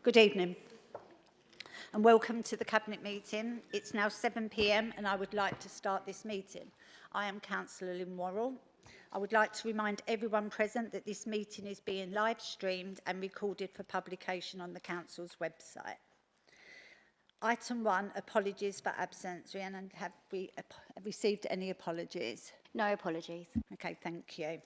Good evening and welcome to the Cabinet meeting. It's now 7 p.m. and I would like to start this meeting. I am Councillor Lynn Worrell. I would like to remind everyone present that this meeting is being live streamed and recorded for publication on the Council's website. Item 1, apologies for absence. Rhiannon, have we received any apologies? No apologies. Okay, thank you.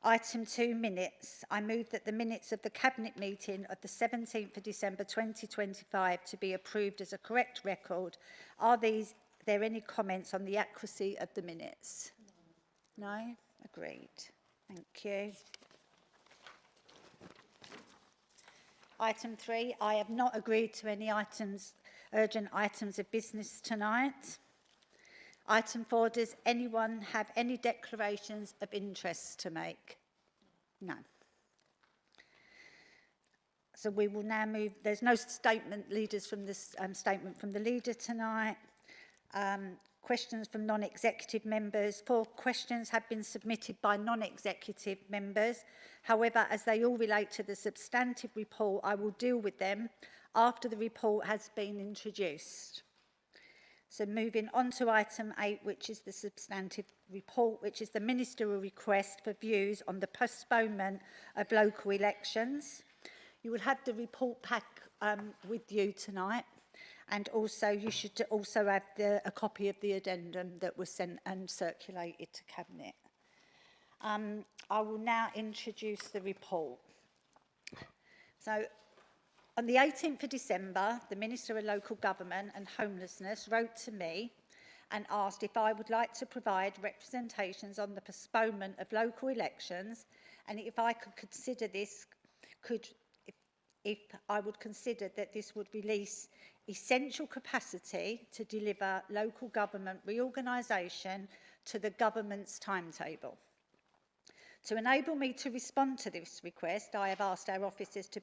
Item 2, minutes. I move that the minutes of the Cabinet meeting of the 17th of December 2025 to be approved as a correct record. Are there any comments on the accuracy of the minutes? No? Agreed. Thank you. Item 3, I have not agreed to any urgent items of business tonight. Item 4, does anyone have any declarations of interest to make? No. So we will now move. There's no statement from this statement from the leader tonight. Questions from non-executive members. 4 questions have been submitted by non-executive members. However, as they all relate to the substantive report, I will deal with them after the report has been introduced. So moving on to item 8, which is the substantive report, which is the ministerial request for views on the postponement of local elections. You will have the report pack with you tonight, and also you should also have a copy of the addendum that was sent and circulated to Cabinet. I will now introduce the report. So, on the 18th of December, the Minister of Local Government and Homelessness wrote to me and asked if I would like to provide representations on the postponement of local elections and if I could consider this, if I would consider that this would release essential capacity to deliver local government reorganisation to the government's timetable. To enable me to respond to this request, I have asked our officers to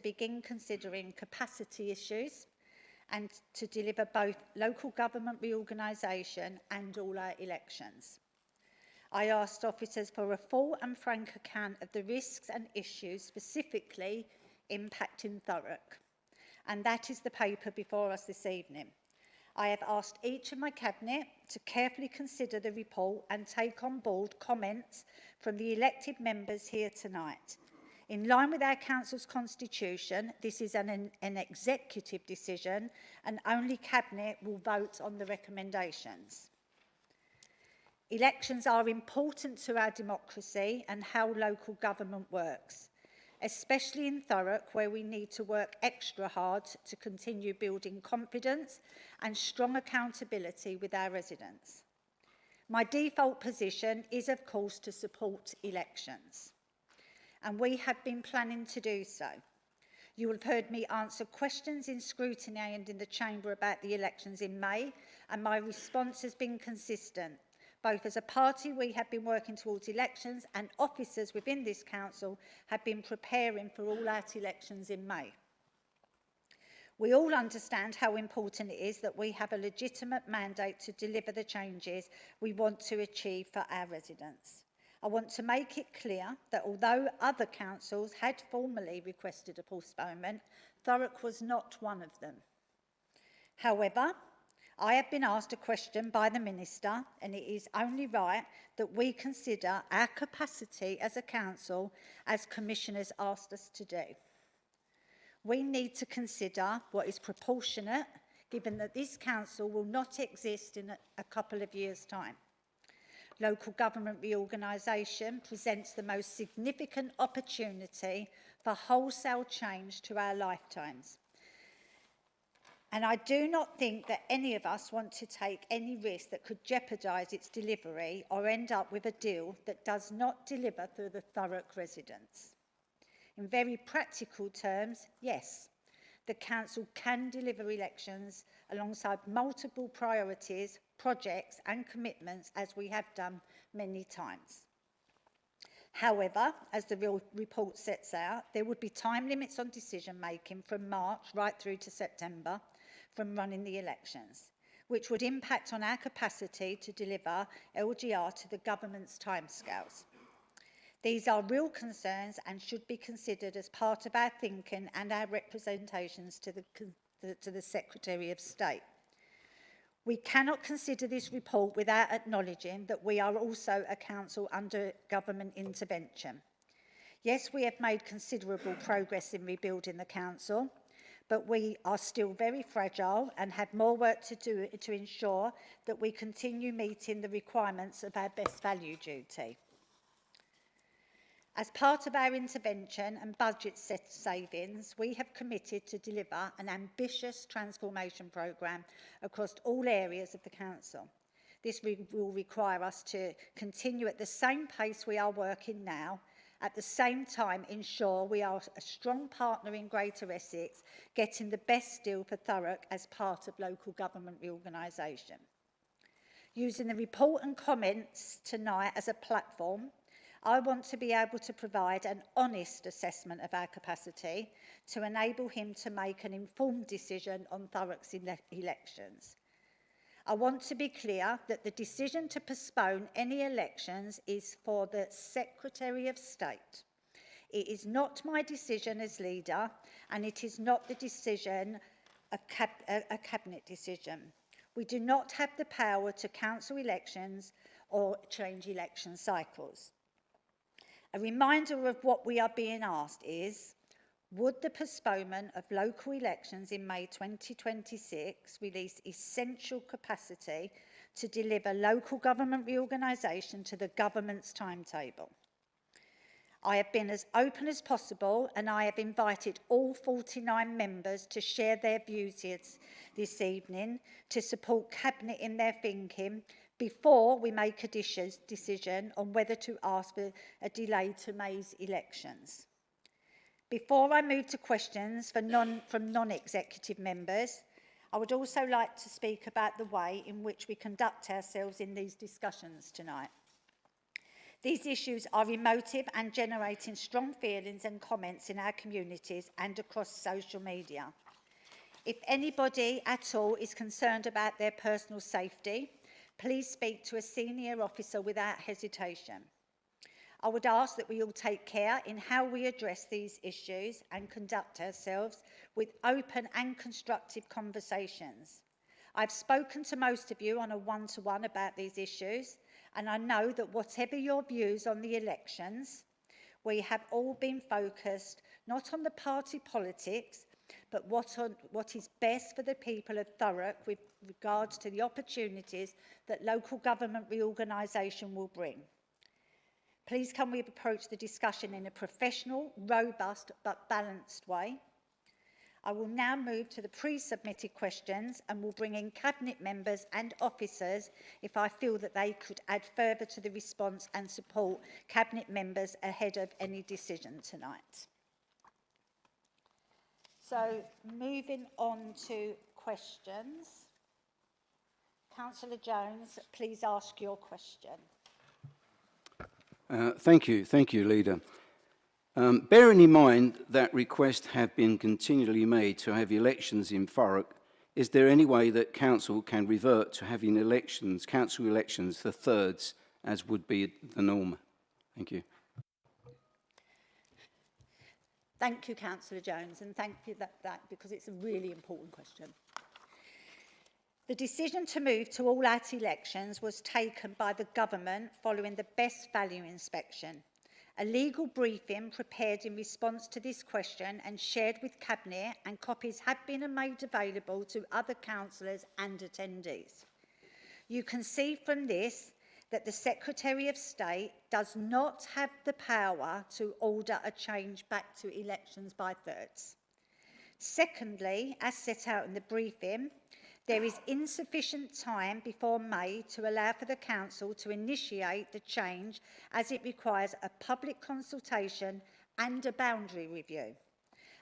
begin considering capacity issues and to deliver both local government reorganisation and all our elections. I asked officers for a full and frank account of the risks and issues specifically impacting Thurrock, and that is the paper before us this evening. I have asked each of my Cabinet to carefully consider the report and take on board comments from the elected members here tonight. In line with our Council's constitution, this is an executive decision and only Cabinet will vote on the recommendations. Elections are important to our democracy and how local government works, especially in Thurrock, where we need to work extra hard to continue building confidence and strong accountability with our residents. My default position is, of course, to support elections, and we have been planning to do so. You will have heard me answer questions in scrutiny and in the Chamber about the elections in May, and my response has been consistent. Both as a party, we have been working towards elections, and officers within this council have been preparing for all-out elections in May. We all understand how important it is that we have a legitimate mandate to deliver the changes we want to achieve for our residents. I want to make it clear that although other councils had formally requested a postponement, Thurrock was not one of them. However, I have been asked a question by the Minister, and it is only right that we consider our capacity as a council as Commissioners asked us to do. We need to consider what is proportionate, given that this council will not exist in a couple of years' time. Local government reorganisation presents the most significant opportunity for wholesale change to our lifetimes. And I do not think that any of us want to take any risk that could jeopardise its delivery or end up with a deal that does not deliver for the Thurrock residents. In very practical terms, yes, the council can deliver elections alongside multiple priorities, projects and commitments, as we have done many times. However, as the report sets out, there would be time limits on decision making from March right through to September from running the elections, which would impact on our capacity to deliver LGR to the government's timescales. These are real concerns and should be considered as part of our thinking and our representations to the Secretary of State. We cannot consider this report without acknowledging that we are also a council under government intervention. Yes, we have made considerable progress in rebuilding the council, but we are still very fragile and have more work to do to ensure that we continue meeting the requirements of our best value duty. As part of our intervention and budget savings, we have committed to deliver an ambitious transformation programme across all areas of the council. This will require us to continue at the same pace we are working now, at the same time ensure we are a strong partner in Greater Essex, getting the best deal for Thurrock as part of local government reorganisation. Using the report and comments tonight as a platform, I want to be able to provide an honest assessment of our capacity to enable him to make an informed decision on Thurrock's elections. I want to be clear that the decision to postpone any elections is for the Secretary of State. It is not my decision as leader, and it is not the decision, a cabinet decision. We do not have the power to cancel elections or change election cycles. A reminder of what we are being asked is, would the postponement of local elections in May 2026 release essential capacity to deliver local government reorganisation to the government's timetable? I have been as open as possible, and I have invited all 49 members to share their views this evening to support Cabinet in their thinking before we make a decision on whether to ask for a delay to May's elections. Before I move to questions from non-executive members, I would also like to speak about the way in which we conduct ourselves in these discussions tonight. These issues are emotive and generating strong feelings and comments in our communities and across social media. If anybody at all is concerned about their personal safety, please speak to a senior officer without hesitation. I would ask that we all take care in how we address these issues and conduct ourselves with open and constructive conversations. I've spoken to most of you on a one-to-one about these issues, and I know that whatever your views on the elections, we have all been focused not on the party politics, but what is best for the people of Thurrock with regards to the opportunities that local government reorganisation will bring. Please can we approach the discussion in a professional, robust but balanced way. I will now move to the pre-submitted questions and will bring in Cabinet members and officers if I feel that they could add further to the response and support Cabinet members ahead of any decision tonight. So, moving on to questions. Councillor Jones, please ask your question. Thank you, Leader. Bearing in mind that requests have been continually made to have elections in Thurrock, is there any way that Council can revert to having council elections for thirds, as would be the norm? Thank you. Thank you, Councillor Jones, and thank you that because it's a really important question. The decision to move to all-out elections was taken by the government following the best value inspection. A legal briefing prepared in response to this question and shared with Cabinet, and copies have been made available to other councillors and attendees. You can see from this that the Secretary of State does not have the power to order a change back to elections by thirds. Secondly, as set out in the briefing, there is insufficient time before May to allow for the Council to initiate the change, as it requires a public consultation and a boundary review.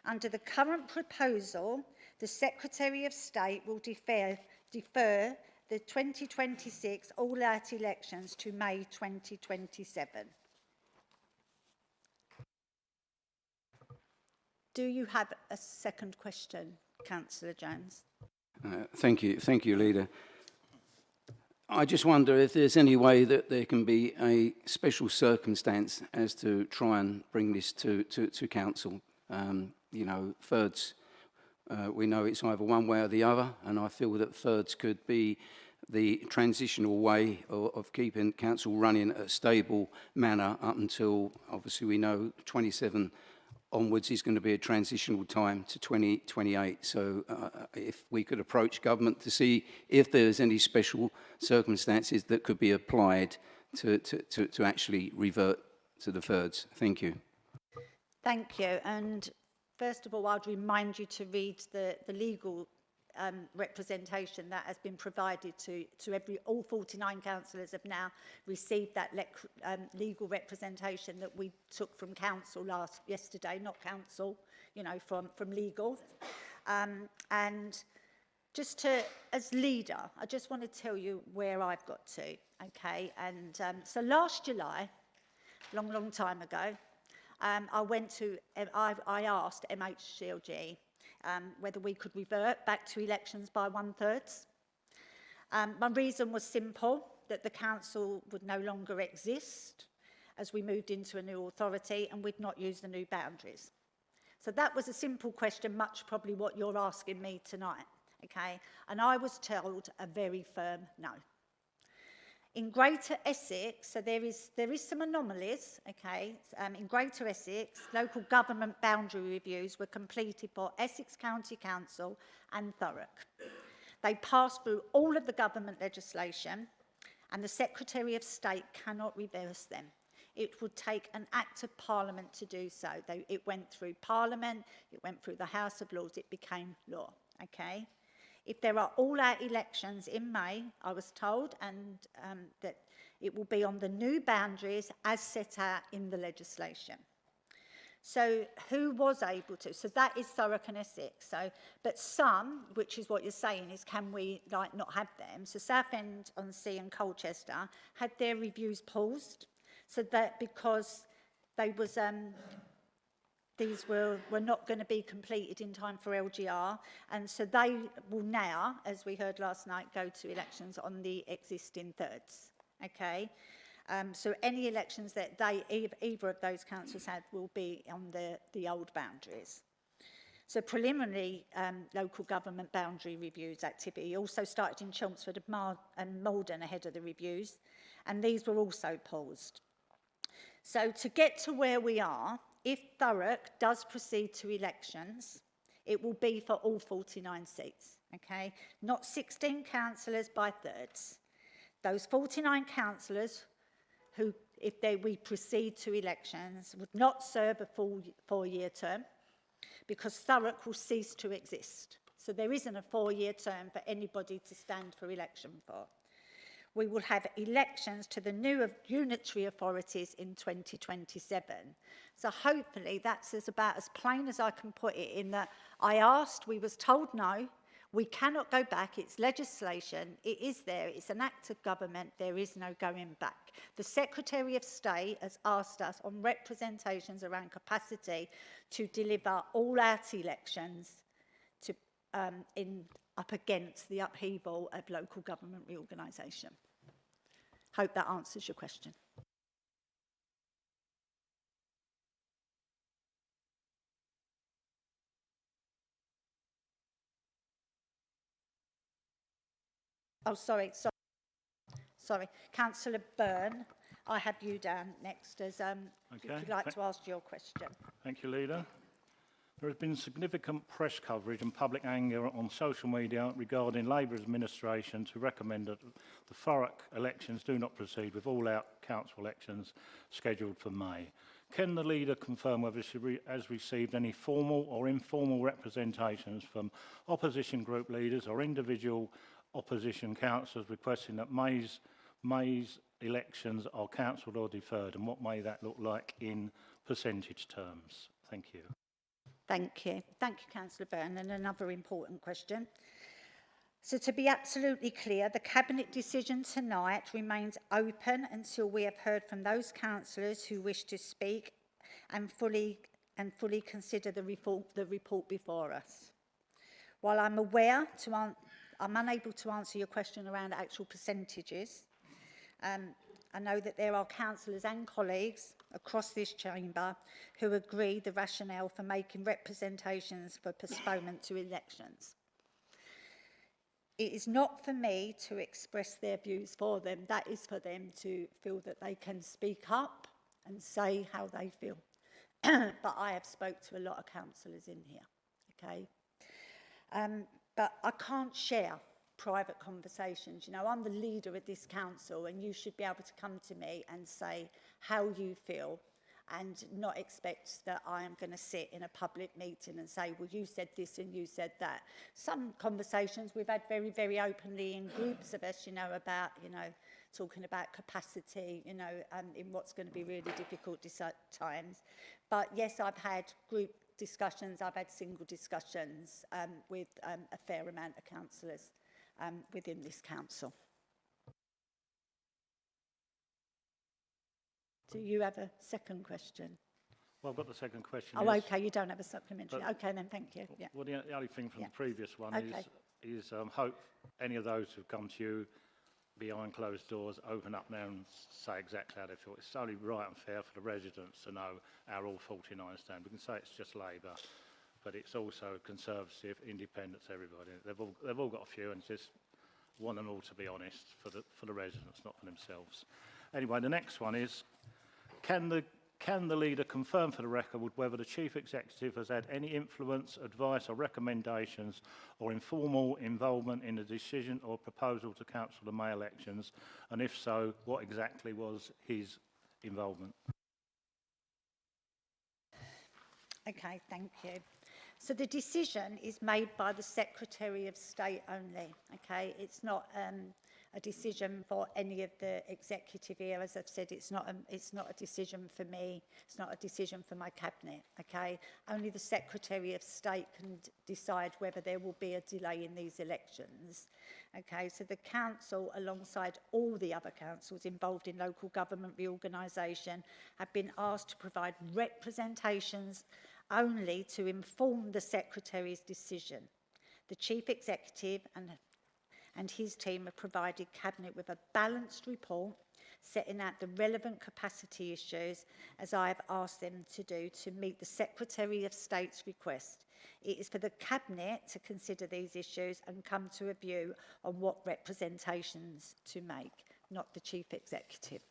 Under the current proposal, the Secretary of State will defer the 2026 all-out elections to May 2027. Do you have a second question, Councillor Jones? Thank you, Leader. I just wonder if there's any way that there can be a special circumstance as to try and bring this to council. You know, thirds, we know it's either one way or the other, and I feel that thirds could be the transitional way of keeping council running a stable manner up until, obviously we know, 27 onwards is going to be a transitional time to 2028. So if we could approach government to see if there's any special circumstances that could be applied to actually revert to the thirds. Thank you. Thank you. And first of all, I'd remind you to read the legal representation that has been provided to all 49 councillors have now received that legal representation that we took from council yesterday, not council, you know, from legal. And just to, as leader, I just want to tell you where I've got to, okay? And so last July, long time ago, I asked MHCLG whether we could revert back to elections by 1/3. My reason was simple, that the council would no longer exist as we moved into a new authority and we'd not use the new boundaries. So that was a simple question, much probably what you're asking me tonight, okay? And I was told a very firm no. In Greater Essex, so there is some anomalies, okay? In Greater Essex, local government boundary reviews were completed by Essex County Council and Thurrock. They passed through all of the government legislation, and the Secretary of State cannot reverse them. It would take an Act of Parliament to do so. It went through Parliament, it went through the House of Lords, it became law, okay? If there are all-out elections in May, I was told, and that it will be on the new boundaries as set out in the legislation. So who was able to? So that is Thurrock and Essex. So, but some, which is what you're saying, is can we like not have them? So Southend-on-Sea and Colchester had their reviews paused, so that because they was these were not going to be completed in time for LGR, and so they will now, as we heard last night, go to elections on the existing thirds. Okay, so any elections that either of those councils had will be on the old boundaries. So preliminary local government boundary reviews activity also started in Chelmsford and Malden ahead of the reviews, and these were also paused. So to get to where we are, if Thurrock does proceed to elections, it will be for all 49 seats, okay? Not 16 councillors by thirds. Those 49 councillors who, if we proceed to elections, would not serve a full 4-year term because Thurrock will cease to exist. So there isn't a 4-year term for anybody to stand for election for. We will have elections to the new unitary authorities in 2027. So hopefully that's about as plain as I can put it, in that I asked, we was told no, we cannot go back, it's legislation, it is there, it's an act of government, there is no going back. The Secretary of State has asked us on representations around capacity to deliver all-out elections to, up against the upheaval of local government reorganisation. Hope that answers your question. Oh, sorry. Councillor Byrne, I have you down next as if you'd like to ask your question. Thank you, Leader. There has been significant press coverage and public anger on social media regarding Labour administration to recommend that the Thurrock elections do not proceed with all-out council elections scheduled for May. Can the Leader confirm whether she has received any formal or informal representations from opposition group leaders or individual opposition councillors requesting that May's elections are cancelled or deferred, and what may that look like in percentage terms? Thank you. Thank you. Thank you, Councillor Byrne. And another important question. So to be absolutely clear, the Cabinet decision tonight remains open until we have heard from those councillors who wish to speak and fully consider the report before us. While I'm aware I'm unable to answer your question around actual percentages. I know that there are councillors and colleagues across this chamber who agree the rationale for making representations for postponement to elections. It is not for me to express their views for them. That is for them to feel that they can speak up and say how they feel. But I have spoke to a lot of councillors in here, okay? But I can't share private conversations. You know, I'm the leader of this council and you should be able to come to me and say how you feel and not expect that I am going to sit in a public meeting and say, well, you said this and you said that. Some conversations we've had very, very openly in groups of us, you know, about, you know, talking about capacity, you know, in what's going to be really difficult times. But yes, I've had group discussions, I've had single discussions with a fair amount of councillors within this council. Do you have a second question? Well, I've got the second question. Oh, okay, you don't have a supplementary. Okay, then, thank you. Yeah. Well, the only thing from the previous one Okay. is hope any of those who've come to you behind closed doors open up now and say exactly how they feel. It's only right and fair for the residents to know how all 49 stand. We can say it's just Labour, but it's also Conservative, Independents, everybody. They've all got a few, and just want them all to be honest for the residents, not for themselves. Anyway, the next one is, can the leader confirm for the record whether the Chief Executive has had any influence, advice or recommendations or informal involvement in the decision or proposal to cancel the May elections, and if so, what exactly was his involvement? Okay, thank you. So the decision is made by the Secretary of State only, okay? It's not a decision for any of the executive here. As I've said, it's not a decision for me. It's not a decision for my cabinet, okay? Only the Secretary of State can decide whether there will be a delay in these elections, okay? So the council, alongside all the other councils involved in local government reorganisation, have been asked to provide representations only to inform the Secretary's decision. The Chief Executive and his team have provided Cabinet with a balanced report setting out the relevant capacity issues, as I have asked them to do, to meet the Secretary of State's request. It is for the Cabinet to consider these issues and come to a view on what representations to make, not the Chief Executive.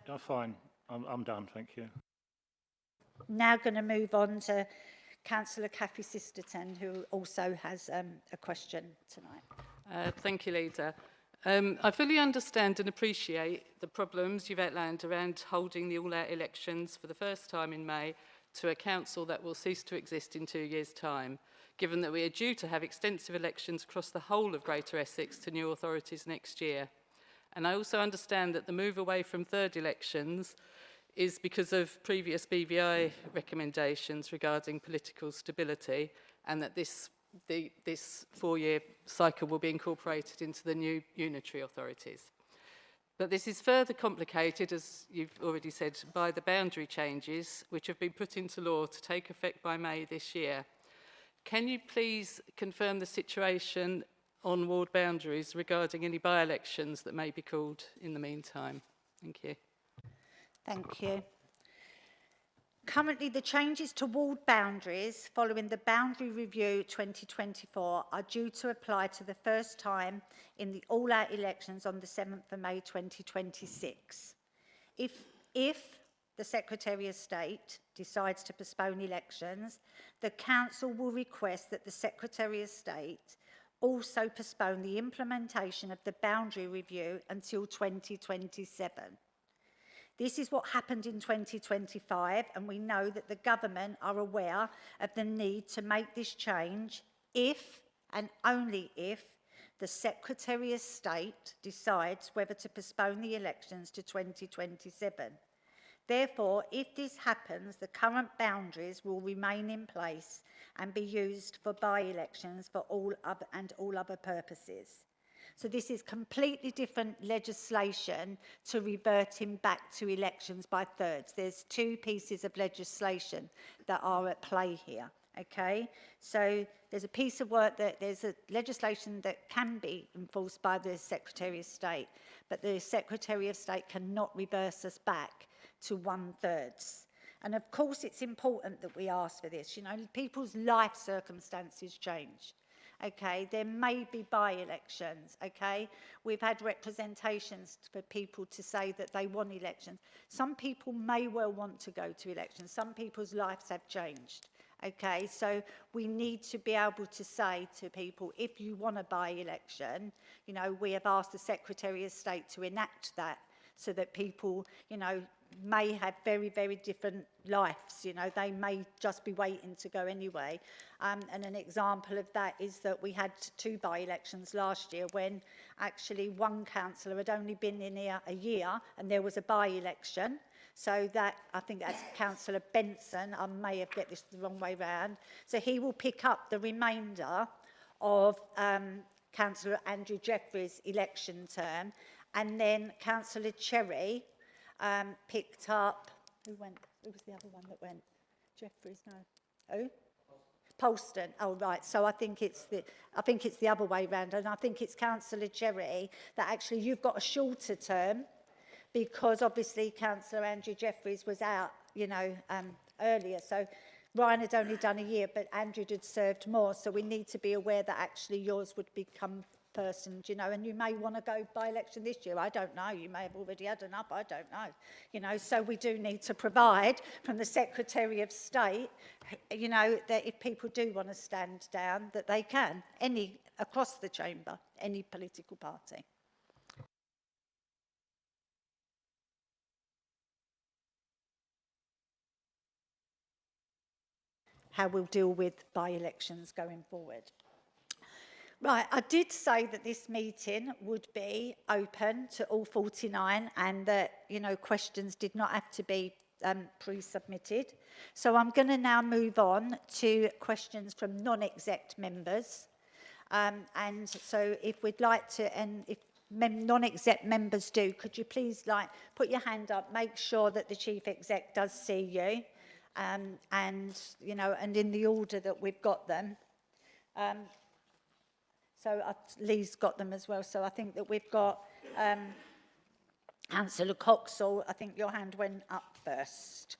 No, fine. I'm done, thank you. Now going to move on to Councillor Cathy Sisterton, who also has a question tonight. Thank you, Leader. I fully understand and appreciate the problems you've outlined around holding the all-out elections for the first time in May to a council that will cease to exist in 2 years' time, given that we are due to have extensive elections across the whole of Greater Essex to new authorities next year. And I also understand that the move away from third elections is because of previous BVI recommendations regarding political stability, and that this 4-year cycle will be incorporated into the new unitary authorities. But this is further complicated, as you've already said, by the boundary changes which have been put into law to take effect by May this year. Can you please confirm the situation on ward boundaries regarding any by-elections that may be called in the meantime? Thank you. Thank you. Currently, the changes to ward boundaries following the Boundary Review 2024 are due to apply to the first time in the all-out elections on the 7th of May 2026. If the Secretary of State decides to postpone elections, the Council will request that the Secretary of State also postpone the implementation of the Boundary Review until 2027. This is what happened in 2025, and we know that the government are aware of the need to make this change if and only if the Secretary of State decides whether to postpone the elections to 2027. Therefore, if this happens, the current boundaries will remain in place and be used for by-elections for all other purposes. So this is completely different legislation to reverting back to elections by thirds. There's two pieces of legislation that are at play here. Okay, so there's a piece of work there's a legislation that can be enforced by the Secretary of State, but the Secretary of State cannot reverse us back to 1/3. And of course, it's important that we ask for this. You know, people's life circumstances change. Okay, there may be by-elections. Okay, we've had representations for people to say that they want elections. Some people may well want to go to elections. Some people's lives have changed. Okay, so we need to be able to say to people, if you want a by-election, you know, we have asked the Secretary of State to enact that so that people, you know, may have very, very different lives. You know, they may just be waiting to go anyway. And an example of that is that we had 2 by-elections last year when actually one councillor had only been in here a year and there was a by-election. So that, I think that's Councillor Benson, I may have got this the wrong way round. So he will pick up the remainder of Councillor Andrew Jeffrey's election term, and then Councillor Cherry picked up, who was the other one that went? Jeffreys, no. Who? Polston. Oh, right. So I think it's the other way round, and I think it's Councillor Cherry that actually you've got a shorter term, because obviously Councillor Andrew Jeffreys was out, you know, earlier. So Ryan had only done a year, but Andrew had served more. So we need to be aware that actually yours would become person, you know, and you may want to go by election this year. I don't know. You may have already had enough. I don't know. You know, so we do need to provide from the Secretary of State, you know, that if people do want to stand down, that they can, across the chamber, any political party. How we'll deal with by-elections going forward. Right, I did say that this meeting would be open to all 49 and that, you know, questions did not have to be pre-submitted. So I'm going to now move on to questions from non-exec members. And so if we'd like to, and if non-exec members do, could you please put your hand up, make sure that the chief exec does see you. And, you know, and in the order that we've got them. So Lee's got them as well. So I think that we've got Councillor Coxall. I think your hand went up first.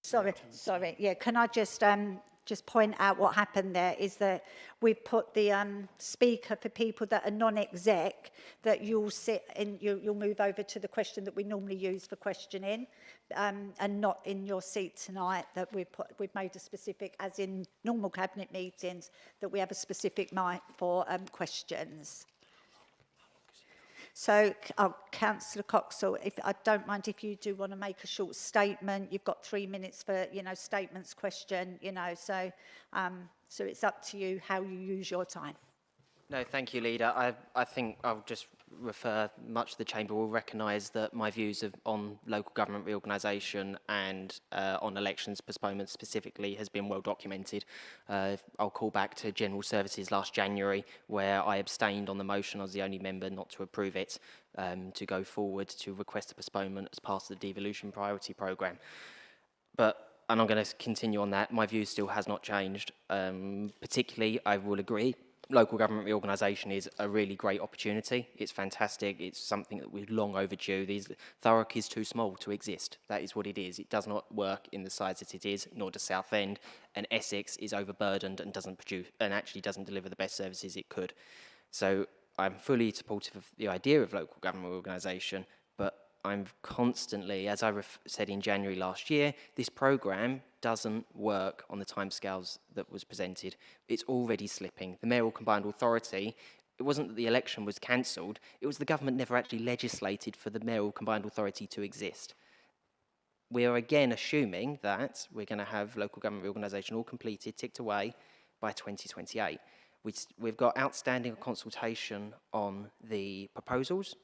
Sorry. Yeah, can I just point out what happened there is that we've put the speaker for people that are non-exec, that you'll sit and you'll move over to the question that we normally use for questioning, and not in your seat tonight, that we've made a specific, as in normal cabinet meetings, that we have a specific mic for questions. So, Councillor Coxall, if I don't mind if you do want to make a short statement, you've got 3 minutes for, you know, statements, question, you know, so it's up to you how you use your time. No, thank you, Leader. I think I'll just refer, much the Chamber will recognise that my views on local government reorganisation and on elections postponement specifically has been well documented. I'll call back to General Services last January, where I abstained on the motion. I was the only member not to approve it, to go forward to request a postponement as part of the devolution priority programme. And I'm going to continue on that. My view still has not changed. Particularly, I will agree, local government reorganisation is a really great opportunity. It's fantastic. It's something that we're long overdue. Thurrock is too small to exist. That is what it is. It does not work in the size that it is, nor does Southend. And Essex is overburdened and actually doesn't deliver the best services it could. So I'm fully supportive of the idea of local government reorganisation, but I'm constantly, as I said in January last year, this programme doesn't work on the timescales that was presented. It's already slipping. The mayoral combined authority, it wasn't that the election was cancelled, it was the government never actually legislated for the mayoral combined authority to exist. We are again assuming that we're going to have local government reorganisation all completed, ticked away by 2028. We've got outstanding consultation on the proposals.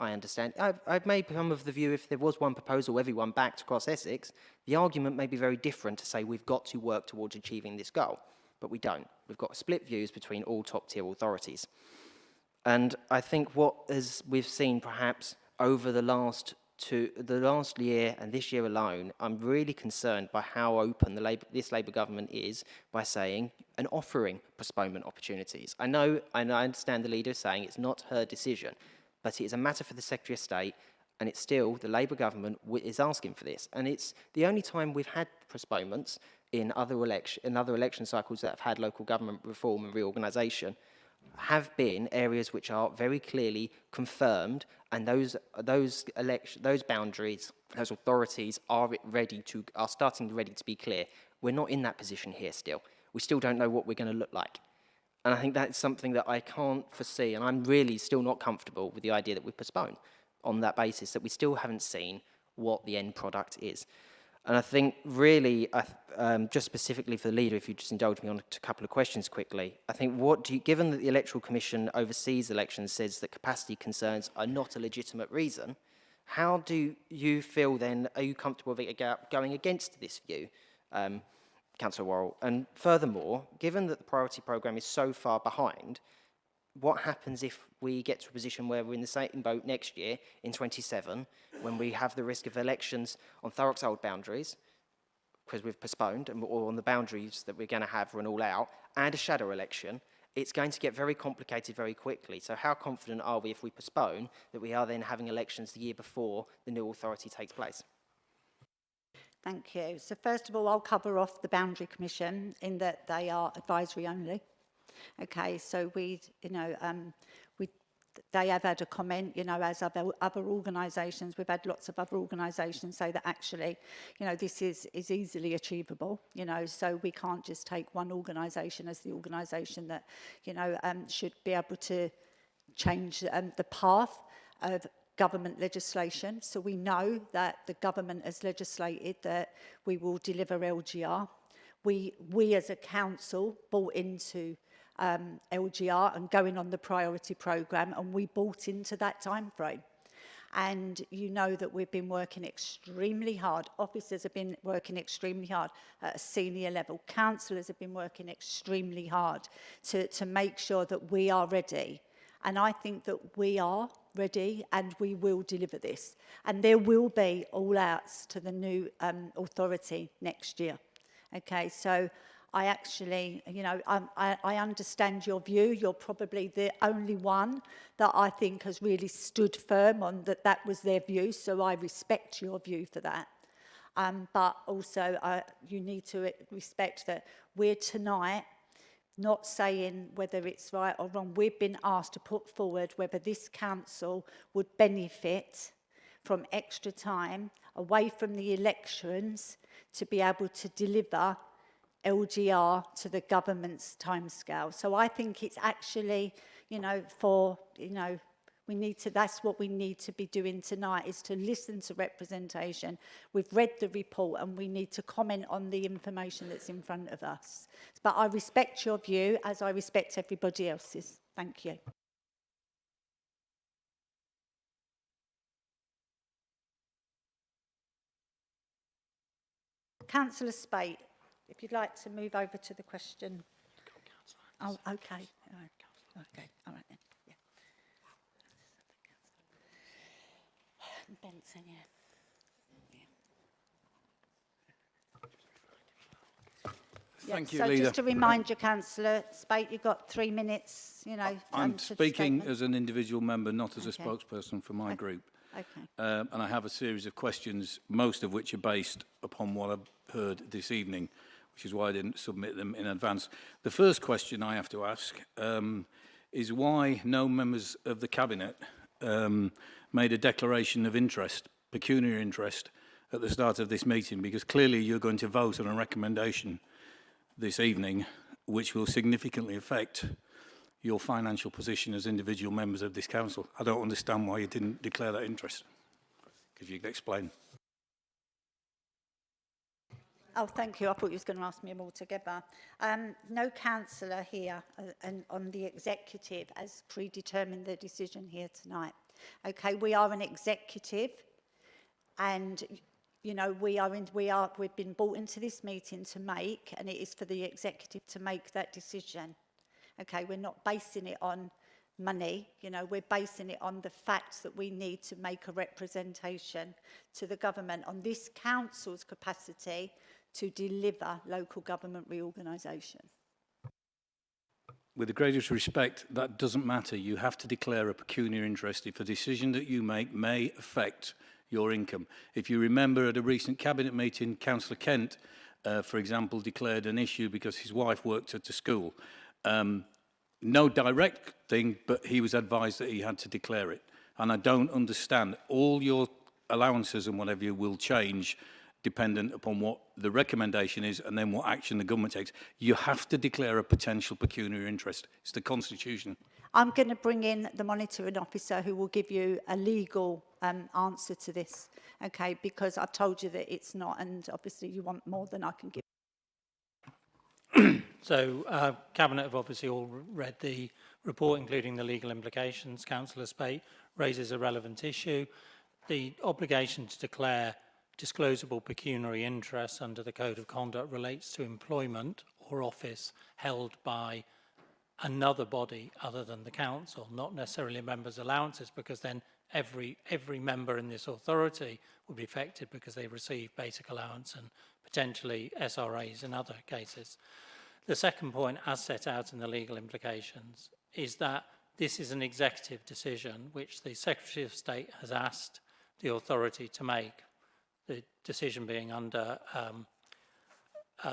I understand. I may become of the view if there was one proposal, everyone backed across Essex, the argument may be very different to say we've got to work towards achieving this goal, but we don't. We've got split views between all top-tier authorities. And I think we've seen perhaps over the last year and this year alone, I'm really concerned by how open this Labour government is by saying and offering postponement opportunities. I know, and I understand the leader saying it's not her decision, but it is a matter for the Secretary of State, and it's still the Labour government is asking for this. And it's the only time we've had postponements in other election cycles that have had local government reform and reorganisation have been areas which are very clearly confirmed, and those boundaries, those authorities are starting ready to be clear. We're not in that position here still. We still don't know what we're going to look like. And I think that's something that I can't foresee, and I'm really still not comfortable with the idea that we postpone on that basis, that we still haven't seen what the end product is. And I think really, just specifically for the leader, if you just indulge me on a couple of questions quickly, I think given that the Electoral Commission oversees elections, says that capacity concerns are not a legitimate reason, how do you feel then, are you comfortable with going against this view, Councillor Worrell? And furthermore, given that the priority programme is so far behind, what happens if we get to a position where we're in the same boat next year, in 27, when we have the risk of elections on Thurrock's old boundaries, because we've postponed, or on the boundaries that we're going to have run all out, and a shadow election? It's going to get very complicated very quickly. So how confident are we, if we postpone, that we are then having elections the year before the new authority takes place? Thank you. So first of all, I'll cover off the Boundary Commission in that they are advisory only. Okay, so they have had a comment, as other organisations. We've had lots of other organisations say that actually, this is easily achievable, so we can't just take one organisation as the organisation that, should be able to change the path of government legislation. So we know that the government has legislated that we will deliver LGR. We as a council bought into LGR and going on the priority programme, and we bought into that time frame. And that we've been working extremely hard. Officers have been working extremely hard at a senior level. Councillors have been working extremely hard to make sure that we are ready. And I think that we are ready, and we will deliver this. And there will be all-outs to the new authority next year. Okay, so I actually, I understand your view. You're probably the only one that I think has really stood firm on that was their view, so I respect your view for that. But also, you need to respect that we're tonight not saying whether it's right or wrong. We've been asked to put forward whether this council would benefit from extra time away from the elections to be able to deliver LGR to the government's timescale. So I think it's actually, that's what we need to be doing tonight, is to listen to representation. We've read the report and we need to comment on the information that's in front of us. But I respect your view as I respect everybody else's. Thank you. Councillor Spate, if you'd like to move over to the question. Oh, okay. All right. Okay, all right then. Yeah. Benson, yeah. Thank you, so Leader. Just to remind you, Councillor Spate, you've got 3 minutes, I'm speaking statement. as an individual member, not as a spokesperson for my group. Okay. And I have a series of questions, most of which are based upon what I've heard this evening, which is why I didn't submit them in advance. The first question I have to ask is why no members of the Cabinet made a declaration of interest, pecuniary interest, at the start of this meeting, because clearly you're going to vote on a recommendation this evening which will significantly affect your financial position as individual members of this council. I don't understand why you didn't declare that interest. Could you explain? Oh, thank you. I thought you was going to ask me them all together. No councillor here on the executive has predetermined the decision here tonight. Okay, we are an executive, and you know we've been brought into this meeting to make, and it is for the executive to make that decision. Okay, we're not basing it on money, you know, we're basing it on the fact that we need to make a representation to the government on this council's capacity to deliver local government reorganisation. With the greatest respect, that doesn't matter. You have to declare a pecuniary interest if a decision that you make may affect your income. If you remember at a recent cabinet meeting, Councillor Kent, for example, declared an issue because his wife worked at a school. No direct thing, but he was advised that he had to declare it. And I don't understand. All your allowances and whatever you will change dependent upon what the recommendation is and then what action the government takes. You have to declare a potential pecuniary interest. It's the Constitution. I'm going to bring in the monitoring officer who will give you a legal answer to this, okay, because I've told you that it's not, and obviously you want more than I can give. So, Cabinet have obviously all read the report, including the legal implications. Councillor Spate raises a relevant issue. The obligation to declare disclosable pecuniary interests under the Code of Conduct relates to employment or office held by another body other than the council, not necessarily members' allowances, because then every member in this authority would be affected because they receive basic allowance and potentially SRAs in other cases. The second point, as set out in the legal implications, is that this is an executive decision which the Secretary of State has asked the authority to make, the decision being under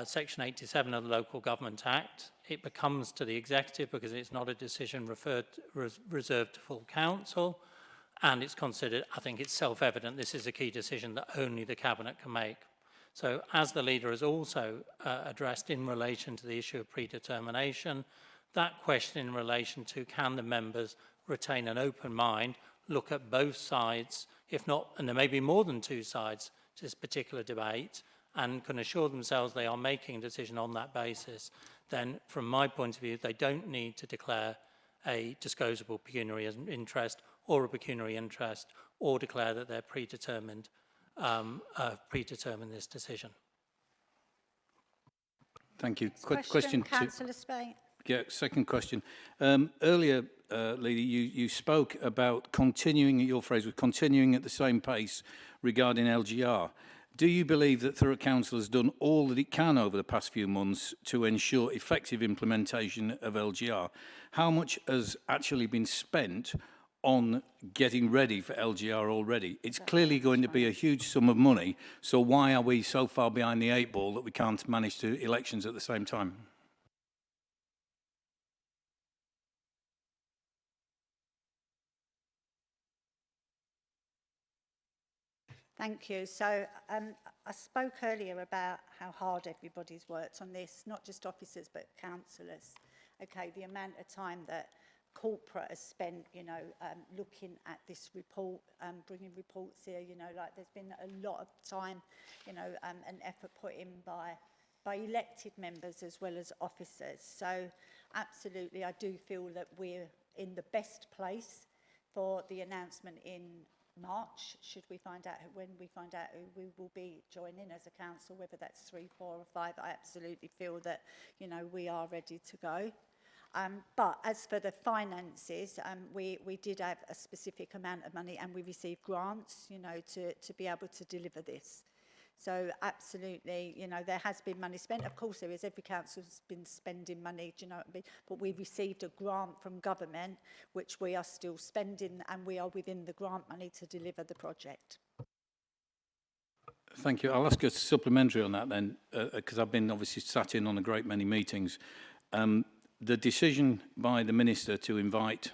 Section 87 of the Local Government Act. It becomes to the executive because it's not a decision reserved to full council, and it's considered, I think it's self-evident, this is a key decision that only the Cabinet can make. So, as the leader has also addressed in relation to the issue of predetermination, that question in relation to can the members retain an open mind, look at both sides, if not, and there may be more than two sides to this particular debate, and can assure themselves they are making a decision on that basis, then from my point of view, they don't need to declare a disclosable pecuniary interest or a pecuniary interest, or declare that they're predetermined this decision. Thank you. Question Councillor Spate. Yeah, second question. Earlier, Leader, you spoke about continuing, your phrase was continuing at the same pace regarding LGR. Do you believe that Thurrock Council has done all that it can over the past few months to ensure effective implementation of LGR? How much has actually been spent on getting ready for LGR already? It's clearly going to be a huge sum of money, so why are we so far behind the eight ball that we can't manage to elections at the same time? Thank you. So I spoke earlier about how hard everybody's worked on this, not just officers but councillors. Okay, the amount of time that corporate has spent, you know, looking at this report, bringing reports here, you know, like there's been a lot of time, you know, and effort put in by elected members as well as officers. So absolutely, I do feel that we're in the best place for the announcement in March, should we find out when we find out who we will be joining as a council, whether that's 3, 4 or 5. I absolutely feel that, you know, we are ready to go. But as for the finances, we did have a specific amount of money and we received grants, you know, to be able to deliver this. So absolutely, you know, there has been money spent. Of course there is, every council's been spending money, do you know what I mean? But we received a grant from government, which we are still spending, and we are within the grant money to deliver the project. Thank you. I'll ask a supplementary on that then, because I've been obviously sat in on a great many meetings. The decision by the Minister to invite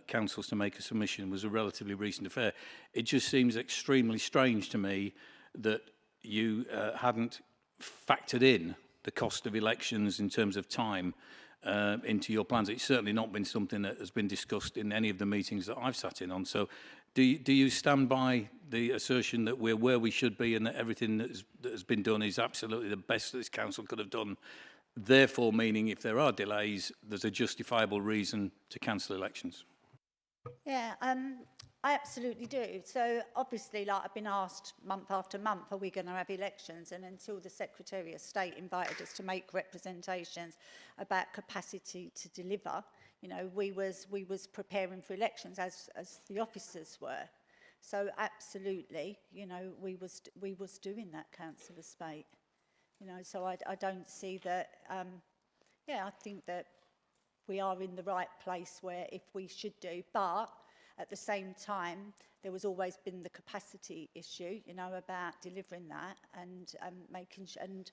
councils to make a submission was a relatively recent affair. It just seems extremely strange to me that you hadn't factored in the cost of elections in terms of time into your plans. It's certainly not been something that has been discussed in any of the meetings that I've sat in on. So do you stand by the assertion that we're where we should be and that everything that has been done is absolutely the best that this council could have done, therefore meaning if there are delays, there's a justifiable reason to cancel elections? Yeah, I absolutely do. So obviously, like I've been asked month after month, are we going to have elections? And until the Secretary of State invited us to make representations about capacity to deliver, you know, we was preparing for elections as the officers were. So absolutely, you know, we was doing that, Councillor Spate. You know, so I don't see that. Yeah, I think that we are in the right place where if we should do, but at the same time, there was always been the capacity issue, you know, about delivering that and and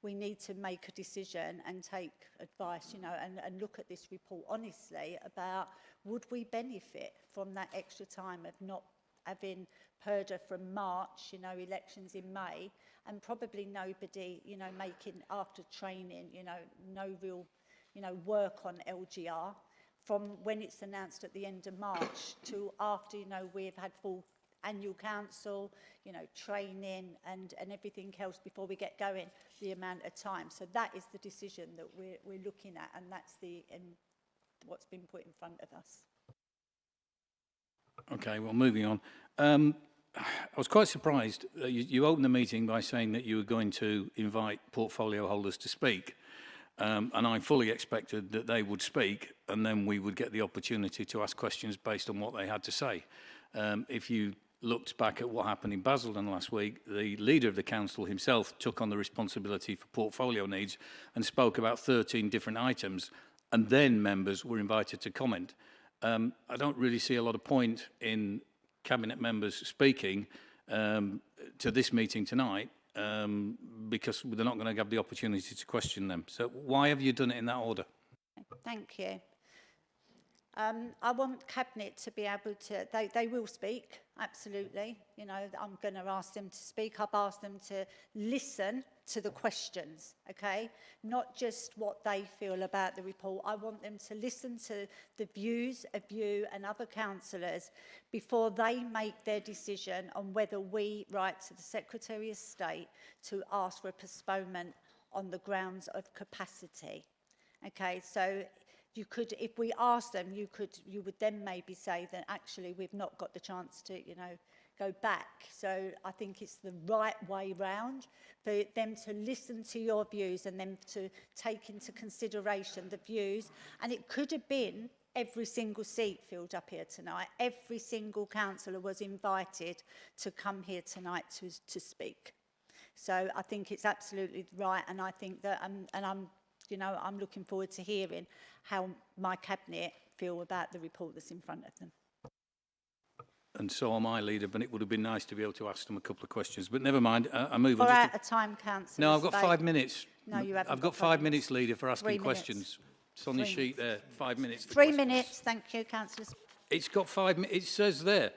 we need to make a decision and take advice, you know, and look at this report honestly about would we benefit from that extra time of not having purdah from March, you know, elections in May, and probably nobody, you know, making after training, you know, no real, you know, work on LGR from when it's announced at the end of March to after, you know, we've had full annual council, you know, training and everything else before we get going, the amount of time. So that is the decision that we're looking at, and that's what's been put in front of us. Okay, well, moving on. I was quite surprised. You opened the meeting by saying that you were going to invite portfolio holders to speak. And I fully expected that they would speak and then we would get the opportunity to ask questions based on what they had to say. If you looked back at what happened in Basildon last week, the leader of the council himself took on the responsibility for portfolio needs and spoke about 13 different items, and then members were invited to comment. I don't really see a lot of point in cabinet members speaking to this meeting tonight because they're not going to have the opportunity to question them. So why have you done it in that order? Thank you. I want Cabinet to be able to, they will speak, absolutely. You know, I'm going to ask them to speak. I've asked them to listen to the questions, okay? Not just what they feel about the report. I want them to listen to the views of you and other councillors before they make their decision on whether we write to the Secretary of State to ask for a postponement on the grounds of capacity. Okay, so you could, if we ask them, you would then maybe say that actually we've not got the chance to, you know, go back. So I think it's the right way round for them to listen to your views and them to take into consideration the views. And it could have been every single seat filled up here tonight. Every single councillor was invited to come here tonight to speak. So I think it's absolutely right, and I think that, you know, I'm looking forward to hearing how my cabinet feel about the report that's in front of them. And so am I, Leader, but it would have been nice to be able to ask them a couple of questions. But never mind, I move on. We're out of time, Councillor. No, I've got 5 minutes. No, you haven't. I've got 5 minutes, Leader, for asking 3 minutes. questions. It's on your sheet there, 5 minutes. 3 minutes, thank you, Councillor. It's got 5 minutes, it says there.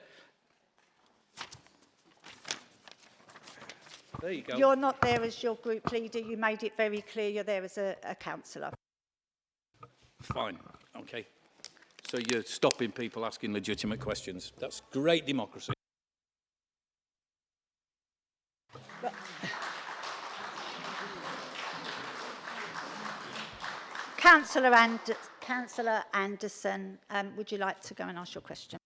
There you go. You're not there as your group leader. You made it very clear you're there as a councillor. Fine, okay. So you're stopping people asking legitimate questions. That's great democracy. Councillor Anderson, would you like to go and ask your question?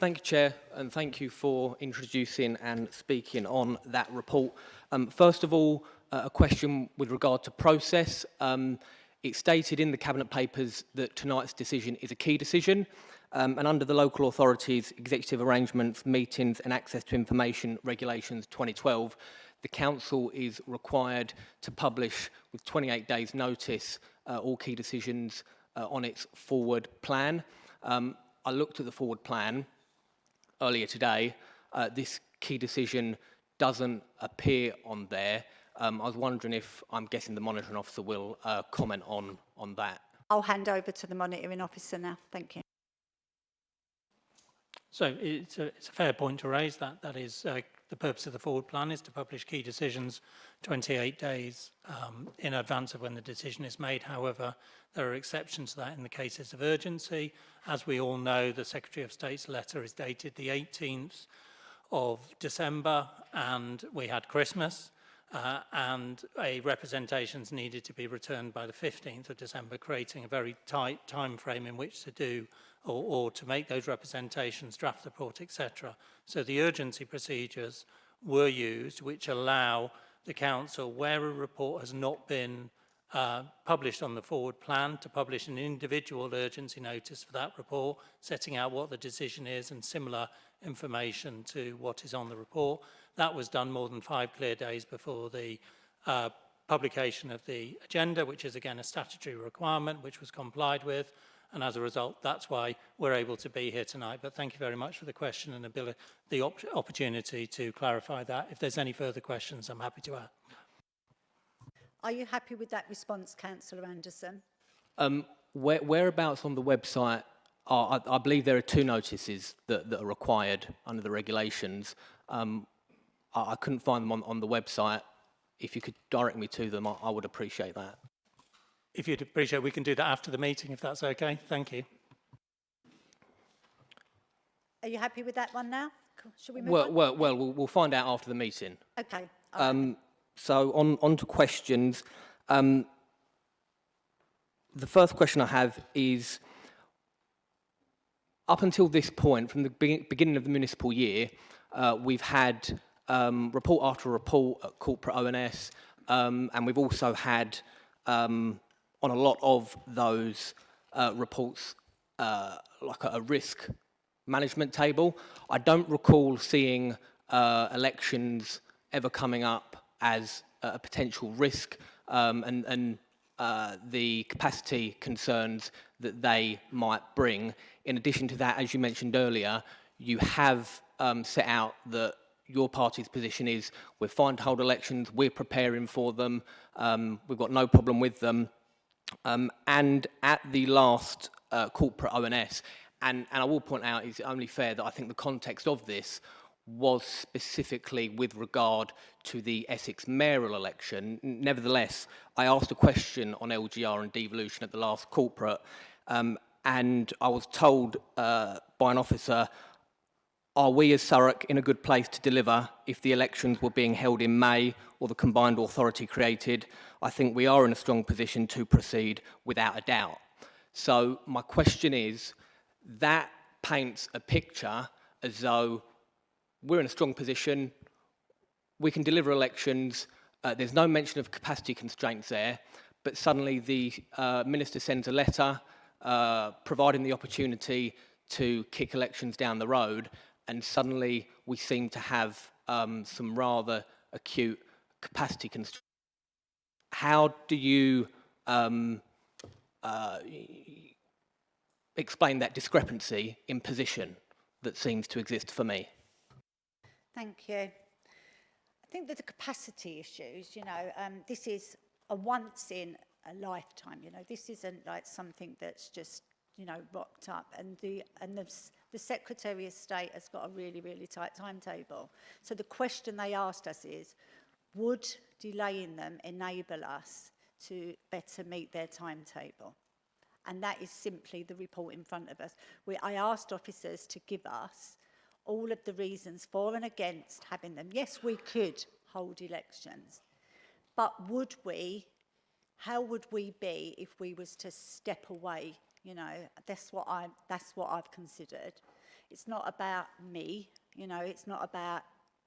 Thank you, Chair, and thank you for introducing and speaking on that report. First of all, a question with regard to process. It's stated in the Cabinet Papers that tonight's decision is a key decision, and under the Local Authorities Executive Arrangements, Meetings and Access to Information Regulations 2012, the Council is required to publish with 28 days' notice all key decisions on its forward plan. I looked at the forward plan earlier today. This key decision doesn't appear on there. I was wondering if, I'm guessing the monitoring officer will comment on that. I'll hand over to the monitoring officer now. Thank you. So it's a fair point to raise. That is the purpose of the forward plan is to publish key decisions 28 days in advance of when the decision is made. However, there are exceptions to that in the cases of urgency. As we all know, the Secretary of State's letter is dated the 18th of December, and we had Christmas, and a representations needed to be returned by the 15th of December, creating a very tight time frame in which to do or to make those representations, draft the report, etc. So the urgency procedures were used, which allow the council, where a report has not been published on the forward plan, to publish an individual urgency notice for that report, setting out what the decision is and similar information to what is on the report. That was done more than 5 clear days before the publication of the agenda, which is again a statutory requirement, which was complied with. And as a result, that's why we're able to be here tonight. But thank you very much for the question and the opportunity to clarify that. If there's any further questions, I'm happy to add. Are you happy with that response, Councillor Anderson? Whereabouts on the website I believe there are 2 notices that are required under the regulations. I couldn't find them on the website. If you could direct me to them, I would appreciate that. If you'd appreciate, we can do that after the meeting, if that's okay. Thank you. Are you happy with that one now? Shall we move on? Well, we'll find out after the meeting. Okay. So on to questions. The first question I have is, up until this point, from the beginning of the municipal year, we've had report after report at corporate ONS, and we've also had, on a lot of those reports, like a risk management table. I don't recall seeing elections ever coming up as a potential risk, and the capacity concerns that they might bring. In addition to that, as you mentioned earlier, you have set out that your party's position is we're fine to hold elections, we're preparing for them, we've got no problem with them. And at the last corporate ONS, and I will point out, it's only fair that I think the context of this was specifically with regard to the Essex mayoral election. Nevertheless, I asked a question on LGR and devolution at the last corporate, and I was told by an officer, are we as Thurrock in a good place to deliver if the elections were being held in May or the combined authority created? I think we are in a strong position to proceed without a doubt. So my question is, that paints a picture as though we're in a strong position, we can deliver elections, there's no mention of capacity constraints there, but suddenly the Minister sends a letter providing the opportunity to kick elections down the road, and suddenly we seem to have some rather acute capacity constraints. How do you explain that discrepancy in position that seems to exist for me? Thank you. I think that the capacity issues, this is a once in a lifetime, this isn't like something that's just, rocked up, and the Secretary of State has got a really, really tight timetable. So the question they asked us is, would delaying them enable us to better meet their timetable? And that is simply the report in front of us. I asked officers to give us all of the reasons for and against having them. Yes, we could hold elections, but how would we be if we was to step away? That's what I've considered. It's not about me, it's not about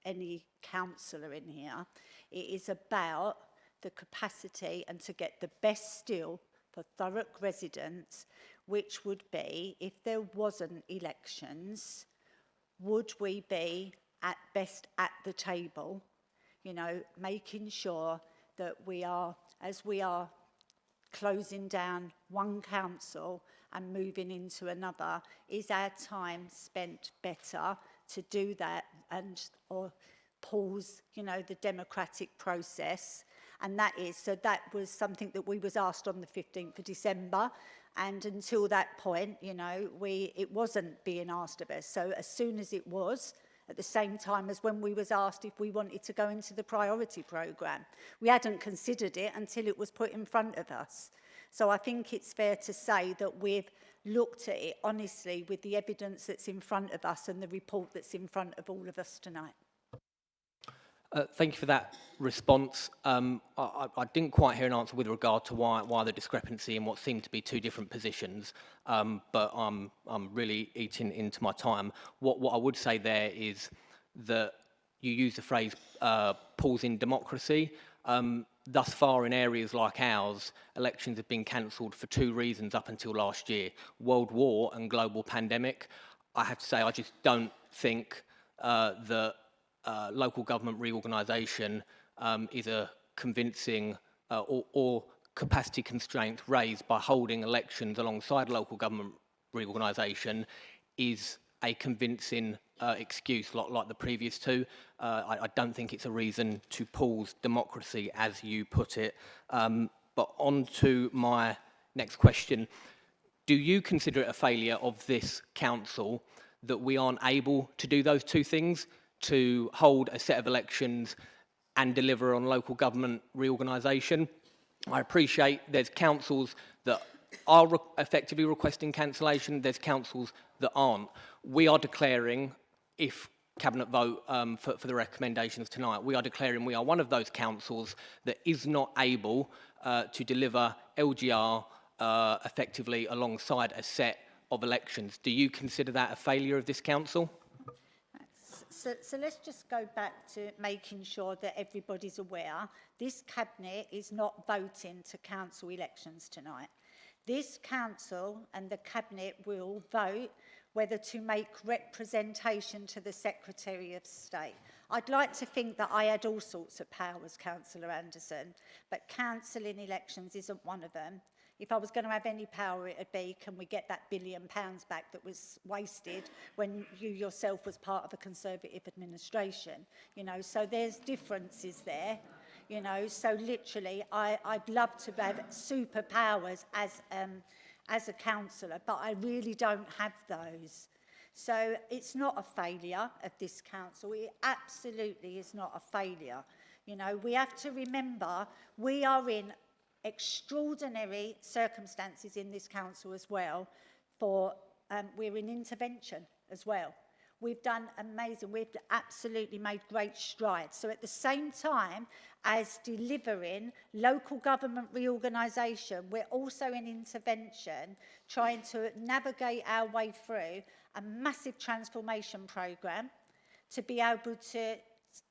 any councillor in here. It is about the capacity and to get the best still for Thurrock residents, which would be, if there wasn't elections, would we be at best at the table, making sure that we are, as we are closing down one council and moving into another, is our time spent better to do that or pause, the democratic process? And that was something that we was asked on the 15th of December. And until that point, it wasn't being asked of us. So as soon as at the same time as when we was asked if we wanted to go into the priority programme. We hadn't considered it until it was put in front of us. So I think it's fair to say that we've looked at it honestly with the evidence that's in front of us and the report that's in front of all of us tonight. Thank you for that response. I didn't quite hear an answer with regard to why the discrepancy in what seemed to be two different positions, but I'm really eating into my time. What I would say there is that you use the phrase pause in democracy. Thus far in areas like ours, elections have been cancelled for two reasons up until last year: world war and global pandemic. I have to say I just don't think that local government reorganisation is a convincing or capacity constraint raised by holding elections alongside local government reorganisation is a convincing excuse like the previous two. I don't think it's a reason to pause democracy, as you put it. But on to my next question. Do you consider it a failure of this council that we aren't able to do those two things, to hold a set of elections and deliver on local government reorganisation? I appreciate there's councils that are effectively requesting cancellation, there's councils that aren't. We are declaring, if Cabinet vote for the recommendations tonight, we are declaring we are one of those councils that is not able to deliver LGR effectively alongside a set of elections. Do you consider that a failure of this council? So let's just go back to making sure that everybody's aware. This Cabinet is not voting to council elections tonight. This council and the Cabinet will vote whether to make representation to the Secretary of State. I'd like to think that I had all sorts of powers, Councillor Anderson, but cancelling elections isn't one of them. If I was going to have any power, it would be, can we get that £1 billion back that was wasted when you yourself was part of a Conservative administration? You know, so there's differences there. You know, so literally, I'd love to have superpowers as a councillor, but I really don't have those. So it's not a failure of this council. It absolutely is not a failure. You know, we have to remember we are in extraordinary circumstances in this council as well. We're in intervention as well. We've done amazing. We've absolutely made great strides. So at the same time as delivering local government reorganisation, we're also in intervention, trying to navigate our way through a massive transformation programme to be able to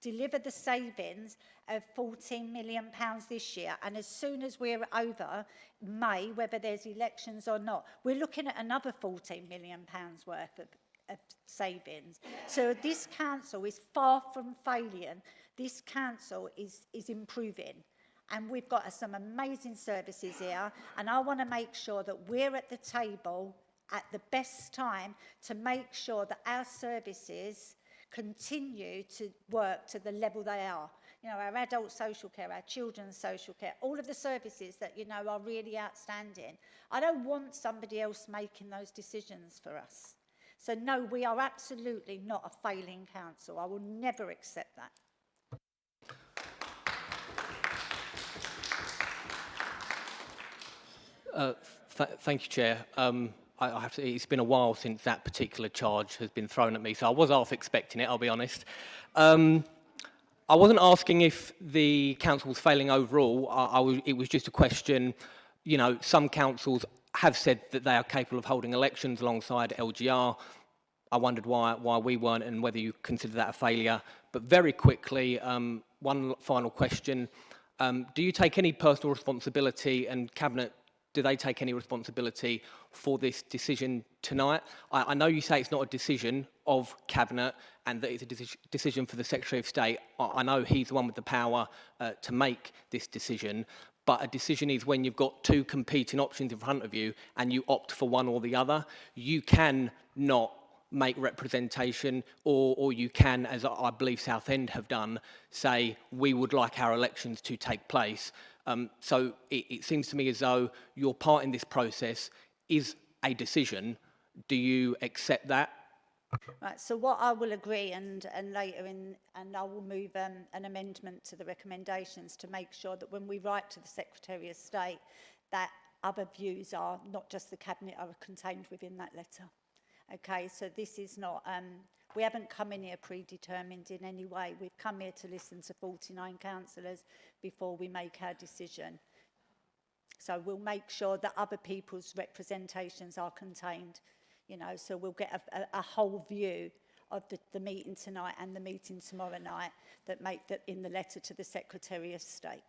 deliver the savings of £14 million this year. And as soon as we're over May, whether there's elections or not, we're looking at another £14 million worth of savings. So this council is far from failing. This council is improving. And we've got some amazing services here. And I want to make sure that we're at the table at the best time to make sure that our services continue to work to the level they are. You know, our adult social care, our children's social care, all of the services that, you know, are really outstanding. I don't want somebody else making those decisions for us. So no, we are absolutely not a failing council. I will never accept that. Thank you, Chair. I have to, it's been a while since that particular charge has been thrown at me, so I was half expecting it, I'll be honest. I wasn't asking if the council was failing overall. It was just a question. You know, some councils have said that they are capable of holding elections alongside LGR. I wondered why we weren't and whether you consider that a failure. But very quickly, one final question. Do you take any personal responsibility, and Cabinet, do they take any responsibility for this decision tonight? I know you say it's not a decision of Cabinet and that it's a decision for the Secretary of State. I know he's the one with the power to make this decision, but a decision is when you've got two competing options in front of you and you opt for one or the other. You can not make representation, or you can, as I believe Southend have done, say we would like our elections to take place. So it seems to me as though your part in this process is a decision. Do you accept that? Right, so what I will agree and later and I will move an amendment to the recommendations to make sure that when we write to the Secretary of State that other views are, not just the Cabinet, are contained within that letter. Okay, so this is not, we haven't come in here predetermined in any way. We've come here to listen to 49 councillors before we make our decision. So we'll make sure that other people's representations are contained, you know, so we'll get a whole view of the meeting tonight and the meeting tomorrow night that make that in the letter to the Secretary of State.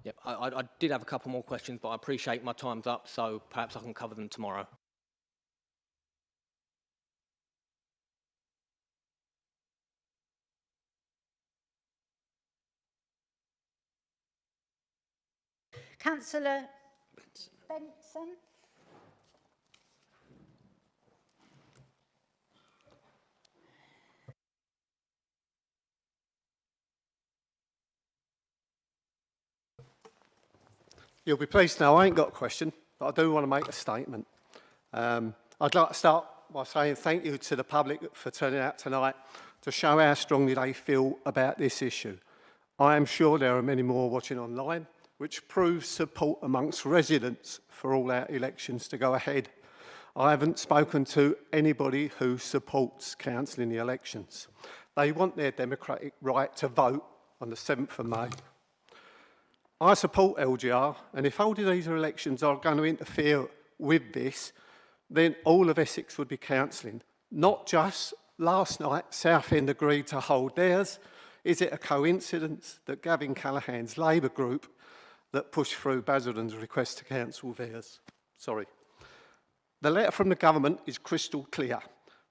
Yep, I did have a couple more questions, but I appreciate my time's up, so perhaps I can cover them tomorrow. Councillor Benson. You'll be pleased to know I ain't got a question, but I do want to make a statement. I'd like to start by saying thank you to the public for turning out tonight to show how strongly they feel about this issue. I am sure there are many more watching online, which proves support amongst residents for all our elections to go ahead. I haven't spoken to anybody who supports cancelling the elections. They want their democratic right to vote on the 7th of May. I support LGR, and if holding these elections are going to interfere with this, then all of Essex would be cancelling. Not just last night, Southend agreed to hold theirs. Is it a coincidence that Gavin Callaghan's Labour group that pushed through Basildon's request to cancel theirs? Sorry. The letter from the government is crystal clear.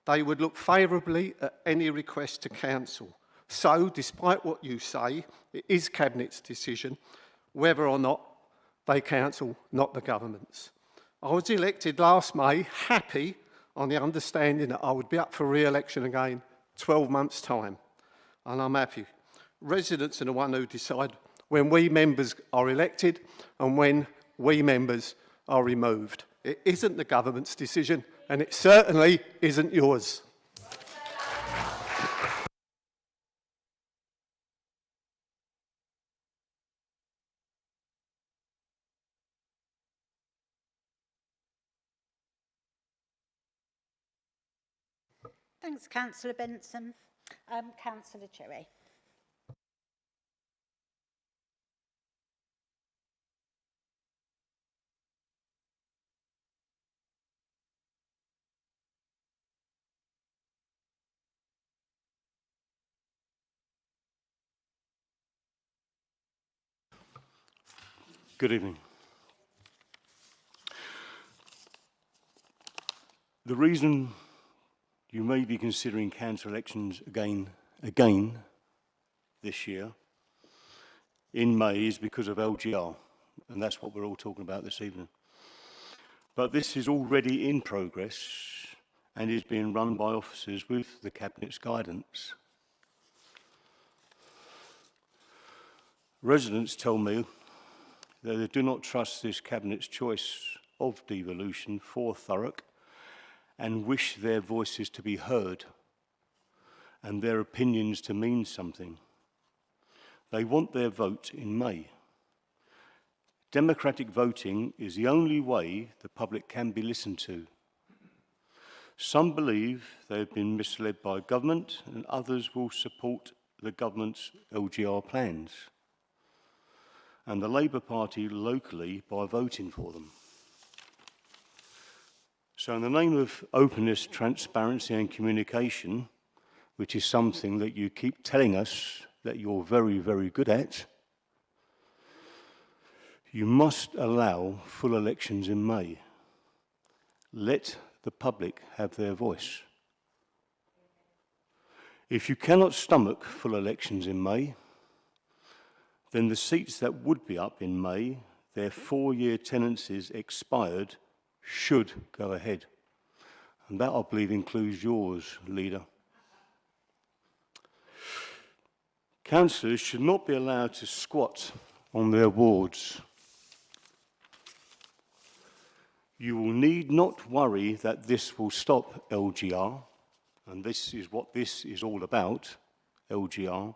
They would look favourably at any request to cancel. So, despite what you say, it is Cabinet's decision whether or not they cancel, not the government's. I was elected last May, happy on the understanding that I would be up for re-election again 12 months' time. And I'm happy. Residents are the one who decide when we members are elected and when we members are removed. It isn't the government's decision, and it certainly isn't yours. Thanks, Councillor Benson. Councillor Cherry. Good evening. The reason you may be considering council elections again this year in May is because of LGR, and that's what we're all talking about this evening. But this is already in progress and is being run by officers with the Cabinet's guidance. Residents tell me that they do not trust this Cabinet's choice of devolution for Thurrock and wish their voices to be heard and their opinions to mean something. They want their vote in May. Democratic voting is the only way the public can be listened to. Some believe they have been misled by government, and others will support the government's LGR plans and the Labour Party locally by voting for them. So in the name of openness, transparency and communication, which is something that you keep telling us that you're very, very good at, you must allow full elections in May. Let the public have their voice. If you cannot stomach full elections in May, then the seats that would be up in May, their 4-year tenancies expired, should go ahead. And that, I believe, includes yours, Leader. Councillors should not be allowed to squat on their wards. You will need not worry that this will stop LGR, and this is what this is all about, LGR,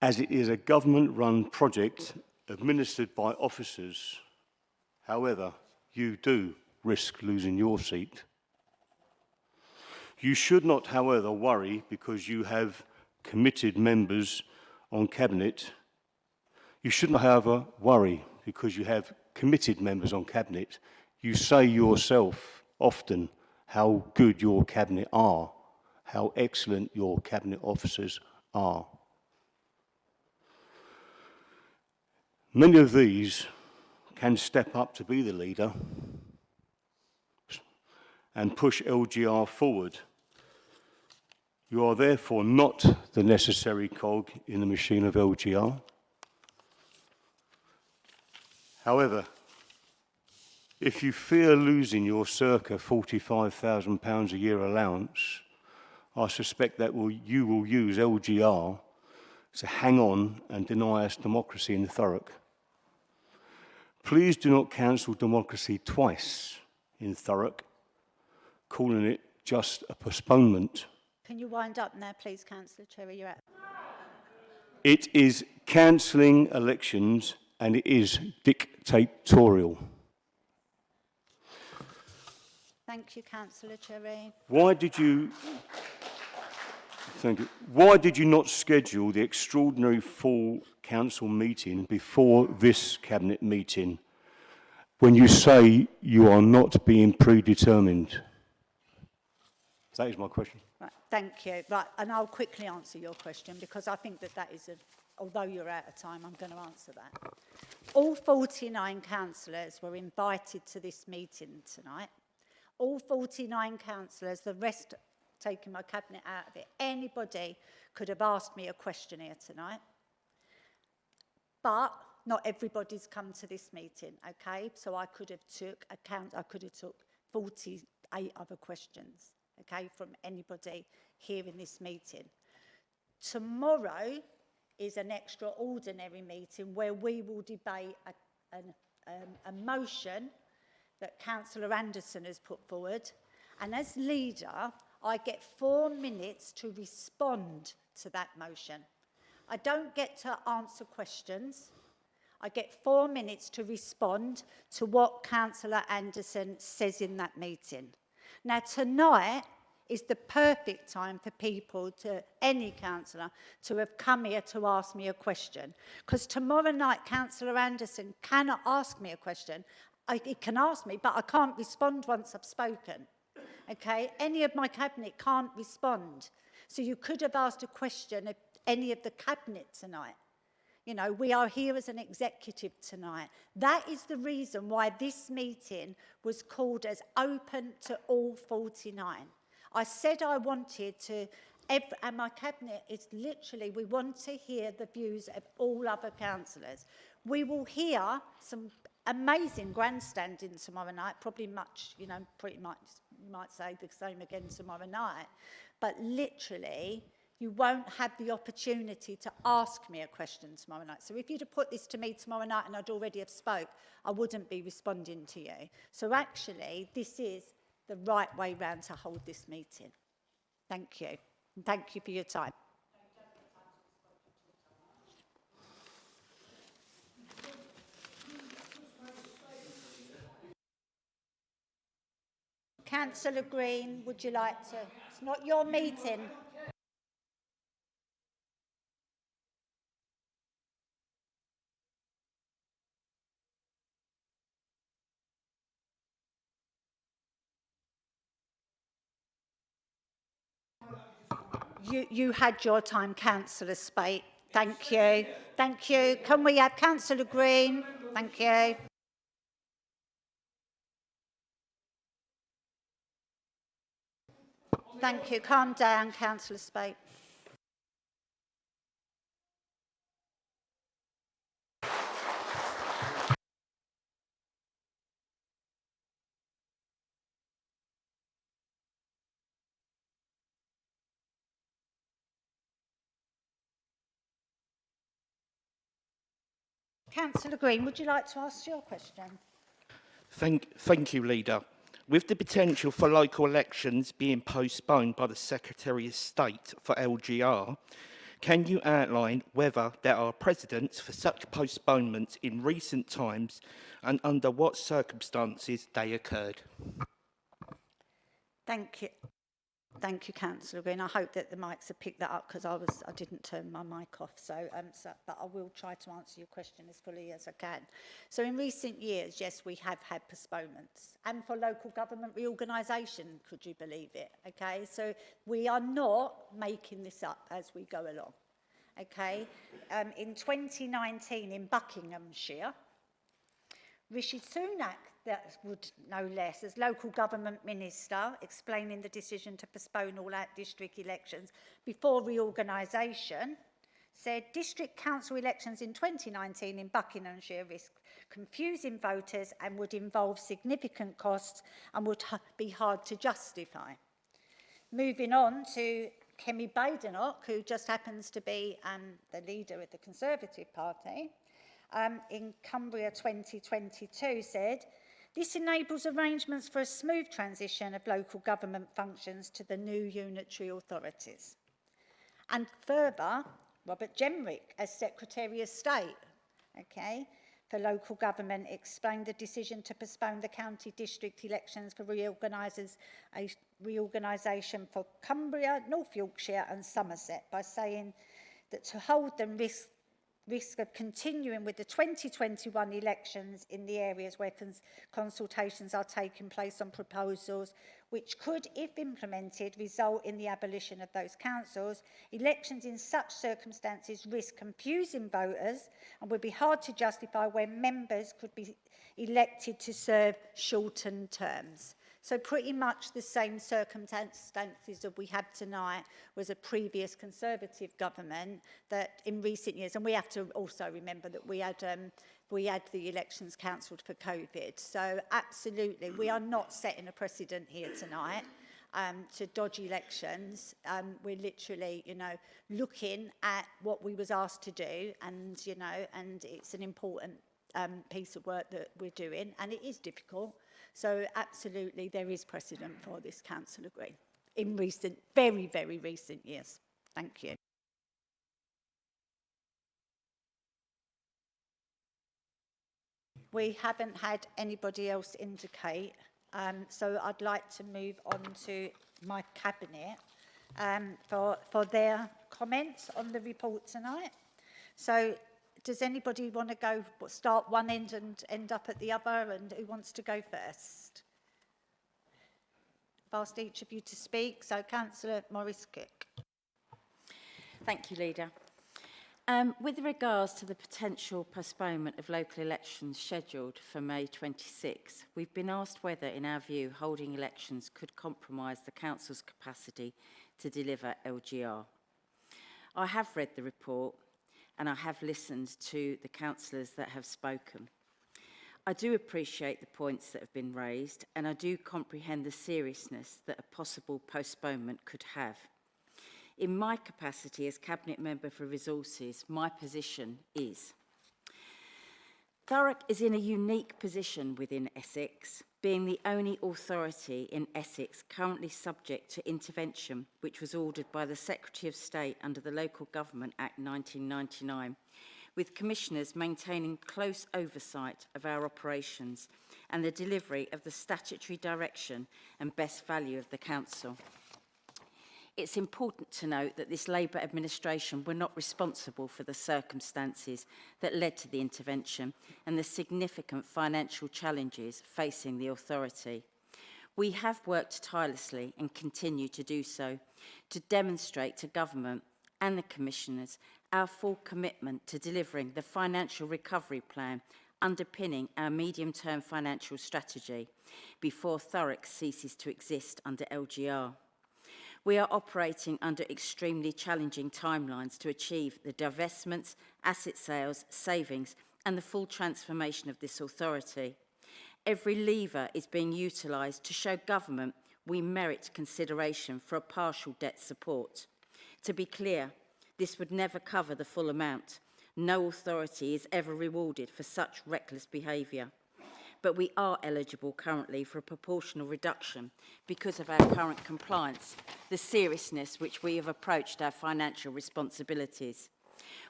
as it is a government-run project administered by officers. However, you do risk losing your seat. You should not, however, worry because you have committed members on Cabinet. You shouldn't, however, worry because you have committed members on Cabinet. You say yourself often how good your Cabinet are, how excellent your Cabinet officers are. Many of these can step up to be the leader and push LGR forward. You are therefore not the necessary cog in the machine of LGR. However, if you fear losing your circa £45,000 a year allowance, I suspect that you will use LGR to hang on and deny us democracy in Thurrock. Please do not cancel democracy twice in Thurrock, calling it just a postponement. Can you wind up now, please, Councillor Cherry? You're out. It is cancelling elections and it is dictatorial. Thank you, Councillor Cherry. Why did you not schedule the extraordinary full council meeting before this cabinet meeting when you say you are not being predetermined? That is my question. Right, thank you. Right, and I'll quickly answer your question because I think that is although you're out of time, I'm going to answer that. All 49 councillors were invited to this meeting tonight. All 49 councillors, the rest taking my cabinet out of it, anybody could have asked me a question here tonight. But not everybody's come to this meeting, okay? So I could have took 48 other questions, okay, from anybody here in this meeting. Tomorrow is an extraordinary meeting where we will debate a motion that Councillor Anderson has put forward. And as leader, I get 4 minutes to respond to that motion. I don't get to answer questions. I get 4 minutes to respond to what Councillor Anderson says in that meeting. Now, tonight is the perfect time for people, any councillor, to have come here to ask me a question. Because tomorrow night, Councillor Anderson cannot ask me a question. He can ask me, but I can't respond once I've spoken. Okay? Any of my cabinet can't respond. So you could have asked a question of any of the cabinet tonight. You know, we are here as an executive tonight. That is the reason why this meeting was called as open to all 49. I said I wanted to, and my cabinet is literally, we want to hear the views of all other councillors. We will hear some amazing grandstanding tomorrow night, probably much, you know, pretty much, you might say the same again tomorrow night, but literally, you won't have the opportunity to ask me a question tomorrow night. So if you'd have put this to me tomorrow night and I'd already have spoke, I wouldn't be responding to you. So actually, this is the right way round to hold this meeting. Thank you. And thank you for your time. Councillor Green, would you like to? It's not your meeting. You had your time, Councillor Spate. Thank you. Thank you. Can we have Councillor Green? Thank you. Thank you. Calm down, Councillor Spate. Councillor Green, would you like to ask your question? Thank you, Leader. With the potential for local elections being postponed by the Secretary of State for LGR, can you outline whether there are precedents for such postponements in recent times and under what circumstances they occurred? Thank you. Thank you, Councillor Green. I hope that the mics have picked that up because I didn't turn my mic off. But I will try to answer your question as fully as I can. So in recent years, yes, we have had postponements, and for local government reorganisation, could you believe it? Okay, so we are not making this up as we go along. Okay, in 2019 in Buckinghamshire, Rishi Sunak, that would no less, as local government minister, explaining the decision to postpone all out district elections before reorganisation, said district council elections in 2019 in Buckinghamshire risk confusing voters and would involve significant costs and would be hard to justify. Moving on to Kemi Badenoch, who just happens to be the leader of the Conservative Party, in Cumbria 2022 said, this enables arrangements for a smooth transition of local government functions to the new unitary authorities. And further, Robert Jenrick, as Secretary of State, okay, for local government, explained the decision to postpone the county district elections for reorganisation for Cumbria, North Yorkshire and Somerset by saying that to hold them risk of continuing with the 2021 elections in the areas where consultations are taking place on proposals which could, if implemented, result in the abolition of those councils. Elections in such circumstances risk confusing voters and would be hard to justify when members could be elected to serve shortened terms. So pretty much the same circumstances that we have tonight was a previous Conservative government that in recent years, and we have to also remember that we had the elections cancelled for COVID. So absolutely, we are not setting a precedent here tonight to dodge elections. We're literally, looking at what we was asked to do, and and it's an important piece of work that we're doing, and it is difficult. So absolutely, there is precedent for this, Councillor Green, in recent, very, very recent years. Thank you. We haven't had anybody else indicate, so I'd like to move on to my cabinet for their comments on the report tonight. So does anybody want to start one end and end up at the other, and who wants to go first? I've asked each of you to speak, so Councillor Morris-Cook. Thank you, Leader. With regards to the potential postponement of local elections scheduled for May 26, we've been asked whether, in our view, holding elections could compromise the Council's capacity to deliver LGR. I have read the report and I have listened to the councillors that have spoken. I do appreciate the points that have been raised, and I do comprehend the seriousness that a possible postponement could have. In my capacity as Cabinet Member for Resources, my position is Thurrock is in a unique position within Essex, being the only authority in Essex currently subject to intervention, which was ordered by the Secretary of State under the Local Government Act 1999, with commissioners maintaining close oversight of our operations and the delivery of the statutory direction and best value of the Council. It's important to note that this Labour administration were not responsible for the circumstances that led to the intervention and the significant financial challenges facing the authority. We have worked tirelessly and continue to do so to demonstrate to government and the commissioners our full commitment to delivering the financial recovery plan underpinning our medium-term financial strategy before Thurrock ceases to exist under LGR. We are operating under extremely challenging timelines to achieve the divestments, asset sales, savings, and the full transformation of this authority. Every lever is being utilised to show government we merit consideration for a partial debt support. To be clear, this would never cover the full amount. No authority is ever rewarded for such reckless behaviour. but we are eligible currently for a proportional reduction because of our current compliance, the seriousness which we have approached our financial responsibilities.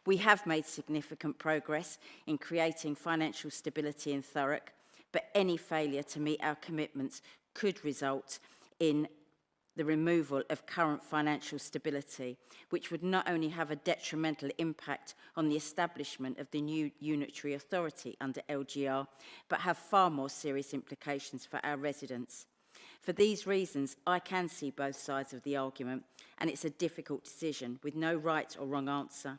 We have made significant progress in creating financial stability in Thurrock, but any failure to meet our commitments could result in the removal of current financial stability, which would not only have a detrimental impact on the establishment of the new unitary authority under LGR, but have far more serious implications for our residents. For these reasons, I can see both sides of the argument, and it's a difficult decision with no right or wrong answer.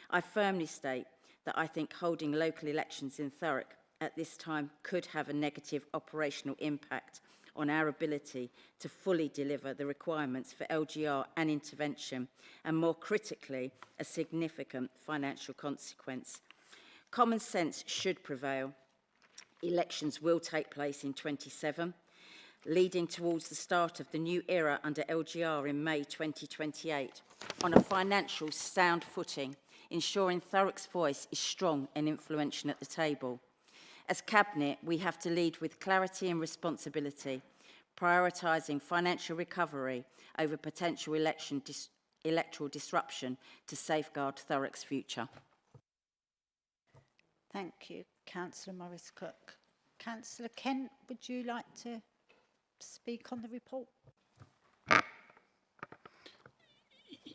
I firmly state that I think holding local elections in Thurrock at this time could have a negative operational impact on our ability to fully deliver the requirements for LGR and intervention, and more critically, a significant financial consequence. Common sense should prevail. Elections will take place in 27, leading towards the start of the new era under LGR in May 2028, on a financial sound footing, ensuring Thurrock's voice is strong and influential at the table. As Cabinet, we have to lead with clarity and responsibility, prioritising financial recovery over potential electoral disruption to safeguard Thurrock's future. Thank you, Councillor Morris-Cook. Councillor Kent, would you like to speak on the report?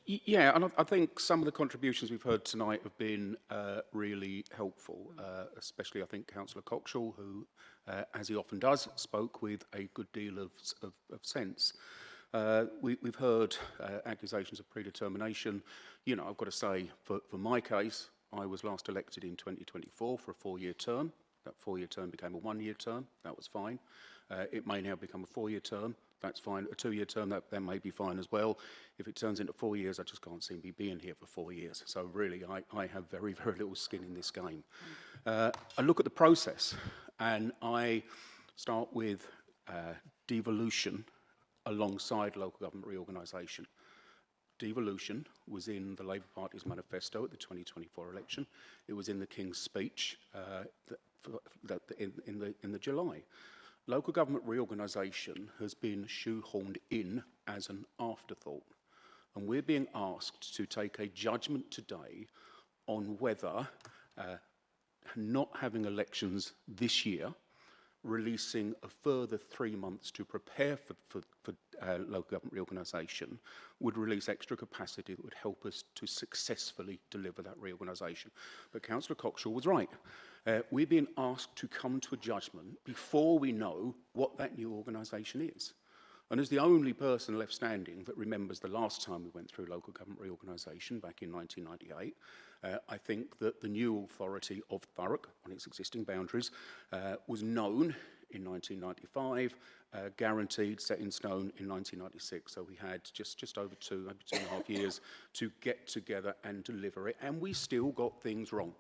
Yeah, and I think some of the contributions we've heard tonight have been really helpful, especially I think Councillor Coxall, who, as he often does, spoke with a good deal of sense. We've heard accusations of predetermination. You know, I've got to say, for my case, I was last elected in 2024 for a 4-year term. That 4-year term became a 1-year term. That was fine. It may now become a 4-year term. That's fine. A 2-year term, that may be fine as well. If it turns into 4 years, I just can't see me being here for 4 years. So really, I have very, very little skin in this game. I look at the process, and I start with devolution alongside local government reorganisation. Devolution was in the Labour Party's manifesto at the 2024 election. It was in the King's speech in the July. Local government reorganisation has been shoehorned in as an afterthought, and we're being asked to take a judgment today on whether not having elections this year, releasing a further 3 months to prepare for local government reorganisation, would release extra capacity that would help us to successfully deliver that reorganisation. But Councillor Coxall was right. We're being asked to come to a judgment before we know what that new organisation is. And as the only person left standing that remembers the last time we went through local government reorganisation back in 1998, I think that the new authority of Thurrock, on its existing boundaries, was known in 1995, guaranteed, set in stone in 1996. So we had just over maybe 2.5 years to get together and deliver it, and we still got things wrong.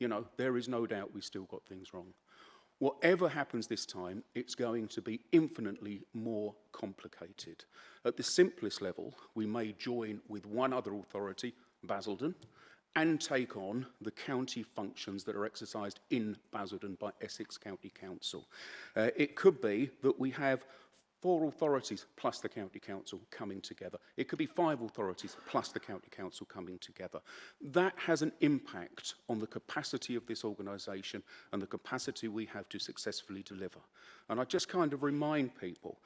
You know, there is no doubt we still got things wrong. Whatever happens this time, it's going to be infinitely more complicated. At the simplest level, we may join with one other authority, Basildon, and take on the county functions that are exercised in Basildon by Essex County Council. It could be that we have 4 authorities plus the County Council coming together. It could be 5 authorities plus the County Council coming together. That has an impact on the capacity of this organisation and the capacity we have to successfully deliver. And I just kind of remind people,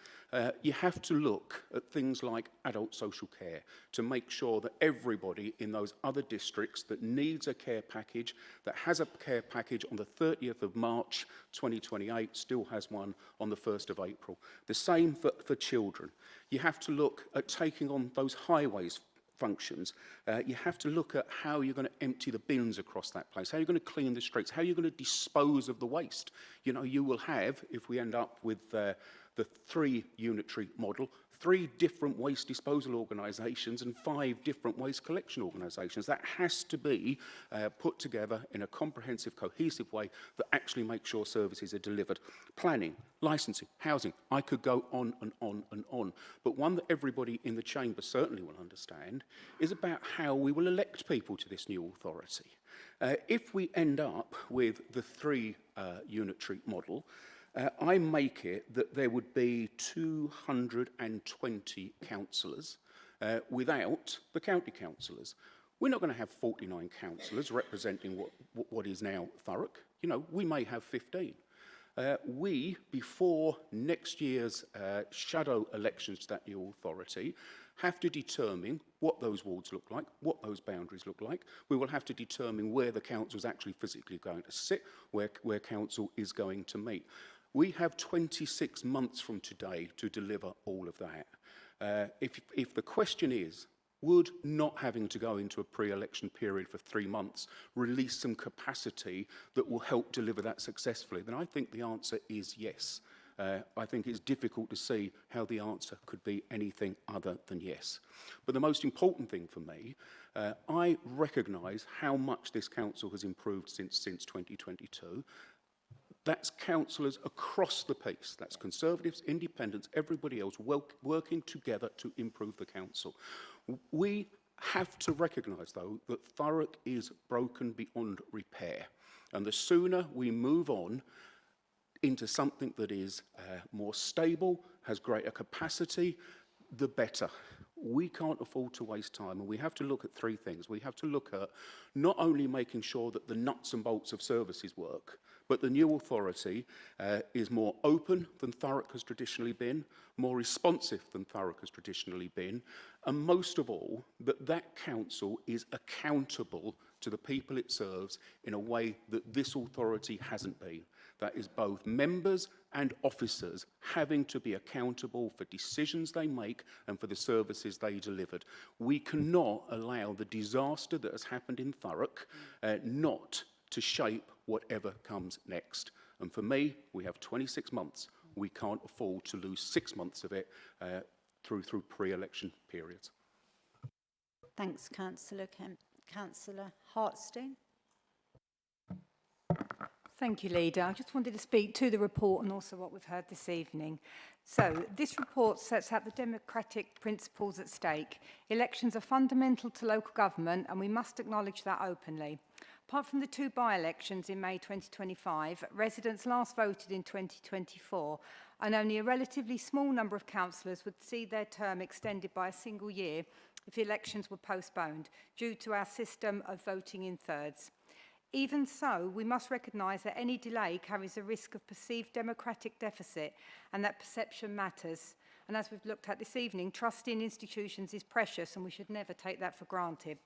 you have to look at things like adult social care to make sure that everybody in those other districts that needs a care package, that has a care package on the 30th of March 2028, still has one on the 1st of April. The same for children. You have to look at taking on those highways functions. You have to look at how you're going to empty the bins across that place, how you're going to clean the streets, how you're going to dispose of the waste. You know, you will have, if we end up with the 3 unitary model, 3 different waste disposal organisations and 5 different waste collection organisations. That has to be put together in a comprehensive, cohesive way that actually makes sure services are delivered. Planning, licensing, housing, I could go on and on and on. But one that everybody in the chamber certainly will understand is about how we will elect people to this new authority. If we end up with the 3 unitary model, I make it that there would be 220 councillors without the county councillors. We're not going to have 49 councillors representing what is now Thurrock. You know, we may have 15. We, before next year's shadow elections to that new authority, have to determine what those wards look like, what those boundaries look like. We will have to determine where the council is actually physically going to sit, where council is going to meet. We have 26 months from today to deliver all of that. If the question is, would not having to go into a pre-election period for 3 months release some capacity that will help deliver that successfully, then I think the answer is yes. I think it's difficult to see how the answer could be anything other than yes. But the most important thing for me, I recognise how much this council has improved since 2022. That's councillors across the piece. That's Conservatives, Independents, everybody else working together to improve the council. We have to recognise, though, that Thurrock is broken beyond repair. And the sooner we move on into something that is more stable, has greater capacity, the better. We can't afford to waste time, and we have to look at three things. We have to look at not only making sure that the nuts and bolts of services work, but the new authority is more open than Thurrock has traditionally been, more responsive than Thurrock has traditionally been, and most of all, that council is accountable to the people it serves in a way that this authority hasn't been. That is both members and officers having to be accountable for decisions they make and for the services they delivered. We cannot allow the disaster that has happened in Thurrock not to shape whatever comes next. And for me, we have 26 months. We can't afford to lose 6 months of it through pre-election periods. Thanks, Councillor Kemp. Councillor Hartstein. Thank you, Leader. I just wanted to speak to the report and also what we've heard this evening. So, this report sets out the democratic principles at stake. Elections are fundamental to local government and we must acknowledge that openly. Apart from the 2 by-elections in May 2025, residents last voted in 2024 and only a relatively small number of councillors would see their term extended by a single year if elections were postponed due to our system of voting in thirds. Even so, we must recognise that any delay carries a risk of perceived democratic deficit and that perception matters. And as we've looked at this evening, trust in institutions is precious and we should never take that for granted.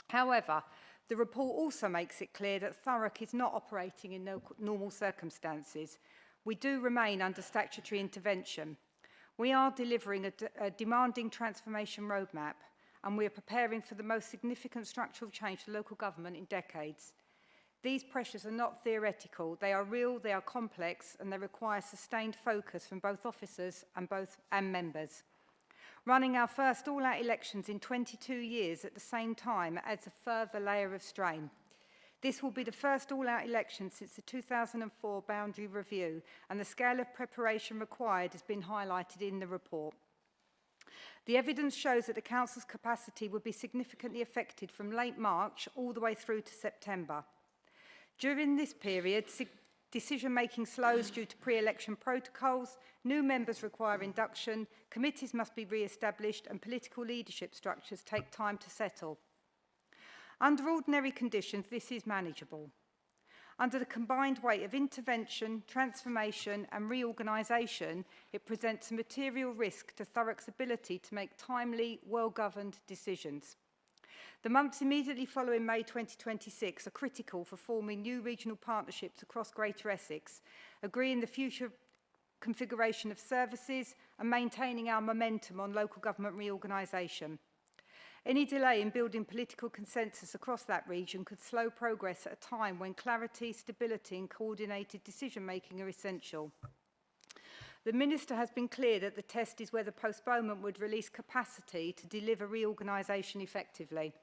However, the report also makes it clear that Thurrock is not operating in normal circumstances. We do remain under statutory intervention. We are delivering a demanding transformation roadmap and we are preparing for the most significant structural change to local government in decades. These pressures are not theoretical, they are real, they are complex, and they require sustained focus from both officers and members. Running our first all-out elections in 22 years at the same time adds a further layer of strain. This will be the first all-out election since the 2004 boundary review, and the scale of preparation required has been highlighted in the report. The evidence shows that the Council's capacity would be significantly affected from late March all the way through to September. During this period, decision-making slows due to pre-election protocols, new members require induction, committees must be re-established and political leadership structures take time to settle. Under ordinary conditions, this is manageable. Under the combined weight of intervention, transformation and reorganisation, it presents a material risk to Thurrock's ability to make timely, well-governed decisions. The months immediately following May 2026 are critical for forming new regional partnerships across Greater Essex, agreeing the future configuration of services and maintaining our momentum on local government reorganisation. Any delay in building political consensus across that region could slow progress at a time when clarity, stability and coordinated decision-making are essential. The Minister has been clear that the test is whether postponement would release capacity to deliver reorganisation effectively.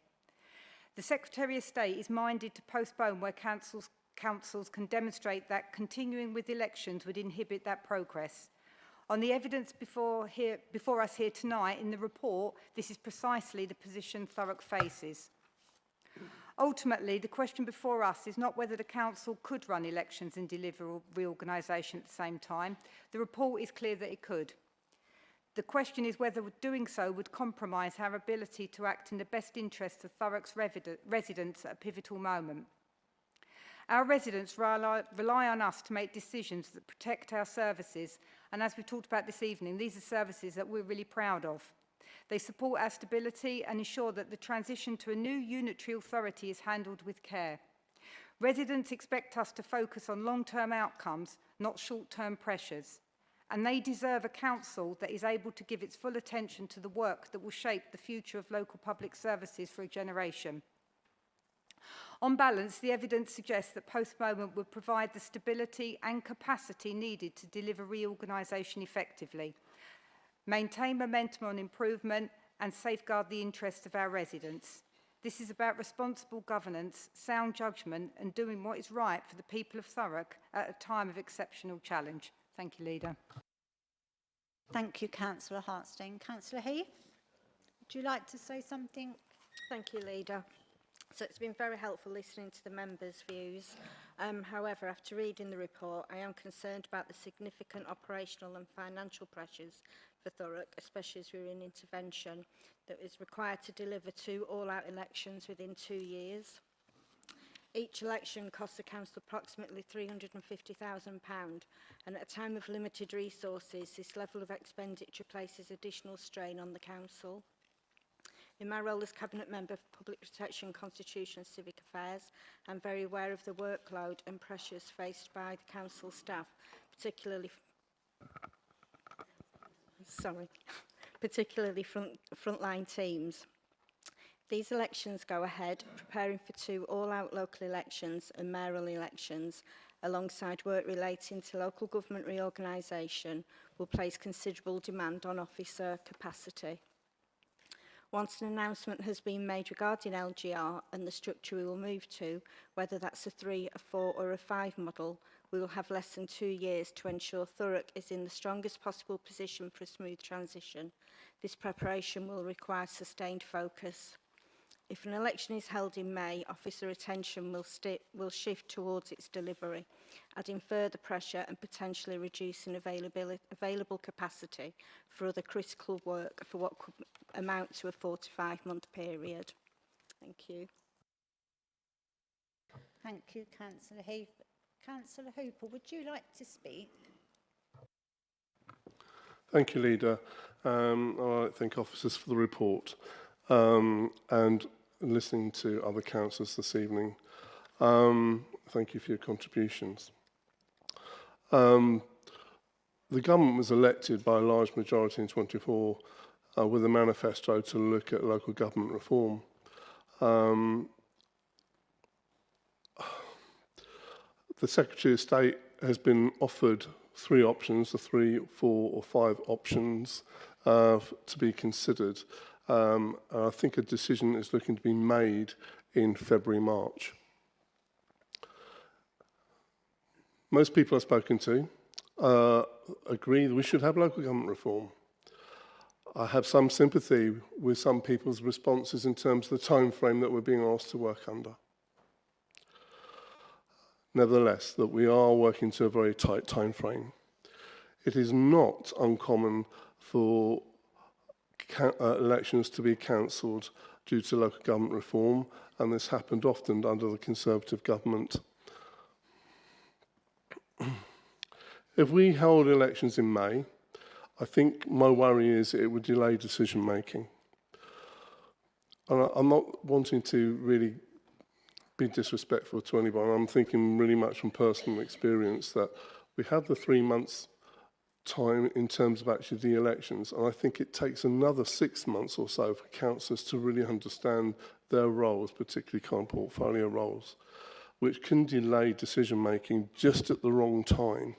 The Secretary of State is minded to postpone where councils can demonstrate that continuing with elections would inhibit that progress. On the evidence before us here tonight in the report, this is precisely the position Thurrock faces. Ultimately, the question before us is not whether the council could run elections and deliver reorganisation at the same time. The report is clear that it could. The question is whether doing so would compromise our ability to act in the best interests of Thurrock's residents at a pivotal moment. Our residents rely on us to make decisions that protect our services, and as we've talked about this evening, these are services that we're really proud of. They support our stability and ensure that the transition to a new unitary authority is handled with care. Residents expect us to focus on long-term outcomes, not short-term pressures. And they deserve a council that is able to give its full attention to the work that will shape the future of local public services for a generation. On balance, the evidence suggests that postponement would provide the stability and capacity needed to deliver reorganisation effectively, maintain momentum on improvement and safeguard the interests of our residents. This is about responsible governance, sound judgment and doing what is right for the people of Thurrock at a time of exceptional challenge. Thank you, Leader. Thank you, Councillor Hartstein. Councillor Heath, would you like to say something? Thank you, Leader. So it's been very helpful listening to the members' views. However, after reading the report, I am concerned about the significant operational and financial pressures for Thurrock, especially as we're in intervention, that is required to deliver 2 all-out elections within 2 years. Each election costs the council approximately £350,000, and at a time of limited resources, this level of expenditure places additional strain on the council. In my role as Cabinet Member for Public Protection, Constitution and Civic Affairs, I'm very aware of the workload and pressures faced by the council staff, particularly frontline teams. These elections go ahead, preparing for 2 all-out local elections and mayoral elections, alongside work relating to local government reorganisation, will place considerable demand on officer capacity. Once an announcement has been made regarding LGR and the structure we will move to, whether that's a 3, a 4 or a 5 model, we will have less than 2 years to ensure Thurrock is in the strongest possible position for a smooth transition. This preparation will require sustained focus. If an election is held in May, officer attention will shift towards its delivery, adding further pressure and potentially reducing available capacity for other critical work for what could amount to a 4 to 5 month period. Thank you. Thank you, Councillor Heath. Councillor Hooper, would you like to speak? Thank you, Leader. I'd like to thank officers for the report and listening to other councillors this evening. Thank you for your contributions. The government was elected by a large majority in 24 with a manifesto to look at local government reform. The Secretary of State has been offered 3 options, the 3, 4 or 5 options to be considered. I think a decision is looking to be made in February, March. Most people I've spoken to agree that we should have local government reform. I have some sympathy with some people's responses in terms of the time frame that we're being asked to work under. Nevertheless, that we are working to a very tight time frame. It is not uncommon for elections to be cancelled due to local government reform, and this happened often under the Conservative government. If we held elections in May, I think my worry is it would delay decision making. And I'm not wanting to really be disrespectful to anyone. I'm thinking really much from personal experience that we have the 3 months time in terms of actually the elections, and I think it takes another 6 months or so for councillors to really understand their roles, particularly current portfolio roles, which can delay decision making just at the wrong time.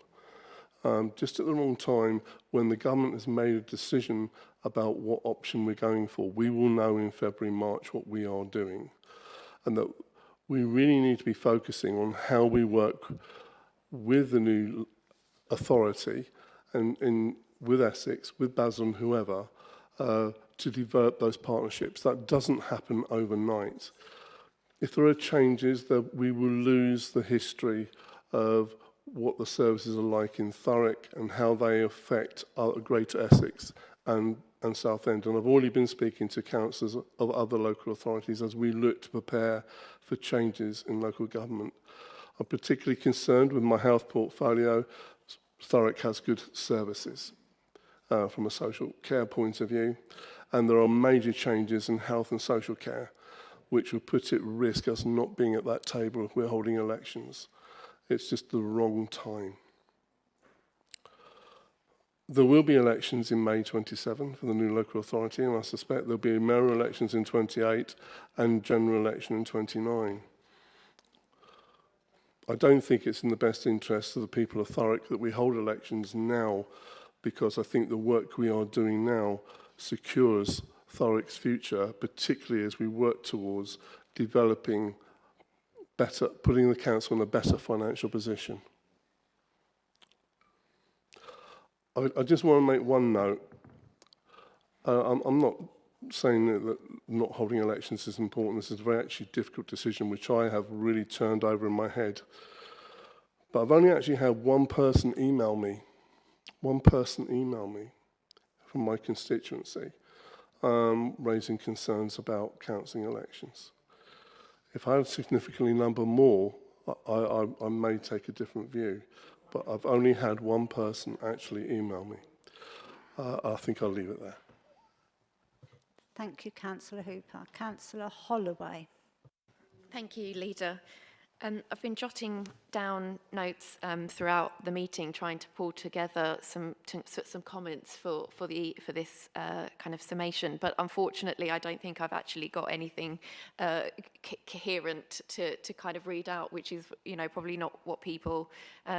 Just at the wrong time when the government has made a decision about what option we're going for. We will know in February, March what we are doing, and that we really need to be focusing on how we work with the new authority and with Essex, with Basil and whoever, to develop those partnerships. That doesn't happen overnight. If there are changes, that we will lose the history of what the services are like in Thurrock and how they affect Greater Essex and Southend. And I've already been speaking to councillors of other local authorities as we look to prepare for changes in local government. I'm particularly concerned with my health portfolio. Thurrock has good services from a social care point of view, and there are major changes in health and social care which will put at risk us not being at that table if we're holding elections. It's just the wrong time. There will be elections in May 27 for the new local authority, and I suspect there'll be mayoral elections in 28 and general election in 29. I don't think it's in the best interest of the people of Thurrock that we hold elections now, because I think the work we are doing now secures Thurrock's future, particularly as we work towards developing better, putting the council in a better financial position. I just want to make one note. I'm not saying that not holding elections is important. This is a very actually difficult decision, which I have really turned over in my head. But I've only actually had one person email me from my constituency, raising concerns about cancelling elections. If I had significantly number more, I may take a different view. But I've only had one person actually email me. I think I'll leave it there. Thank you, Councillor Hooper. Councillor Holloway. Thank you, Leader. I've been jotting down notes throughout the meeting, trying to pull together some comments for this kind of summation. But unfortunately, I don't think I've actually got anything coherent to kind of read out, which is, probably not what people,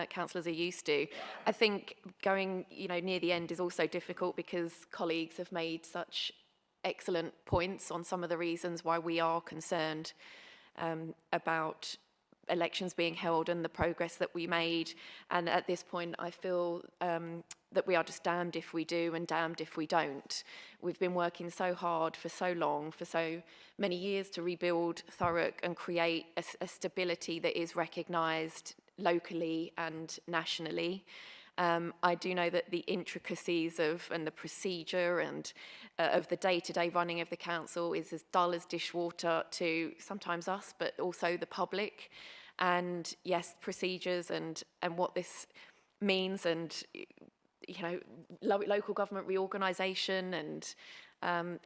councillors, are used to. I think going, near the end is also difficult because colleagues have made such excellent points on some of the reasons why we are concerned about elections being held and the progress that we made. And at this point, I feel that we are just damned if we do and damned if we don't. We've been working so hard for so long, for so many years, to rebuild Thurrock and create a stability that is recognised locally and nationally. I do know that the intricacies and the procedure and of the day-to-day running of the council is as dull as dishwater to sometimes us, but also the public. And yes, procedures and what this means, and local government reorganisation and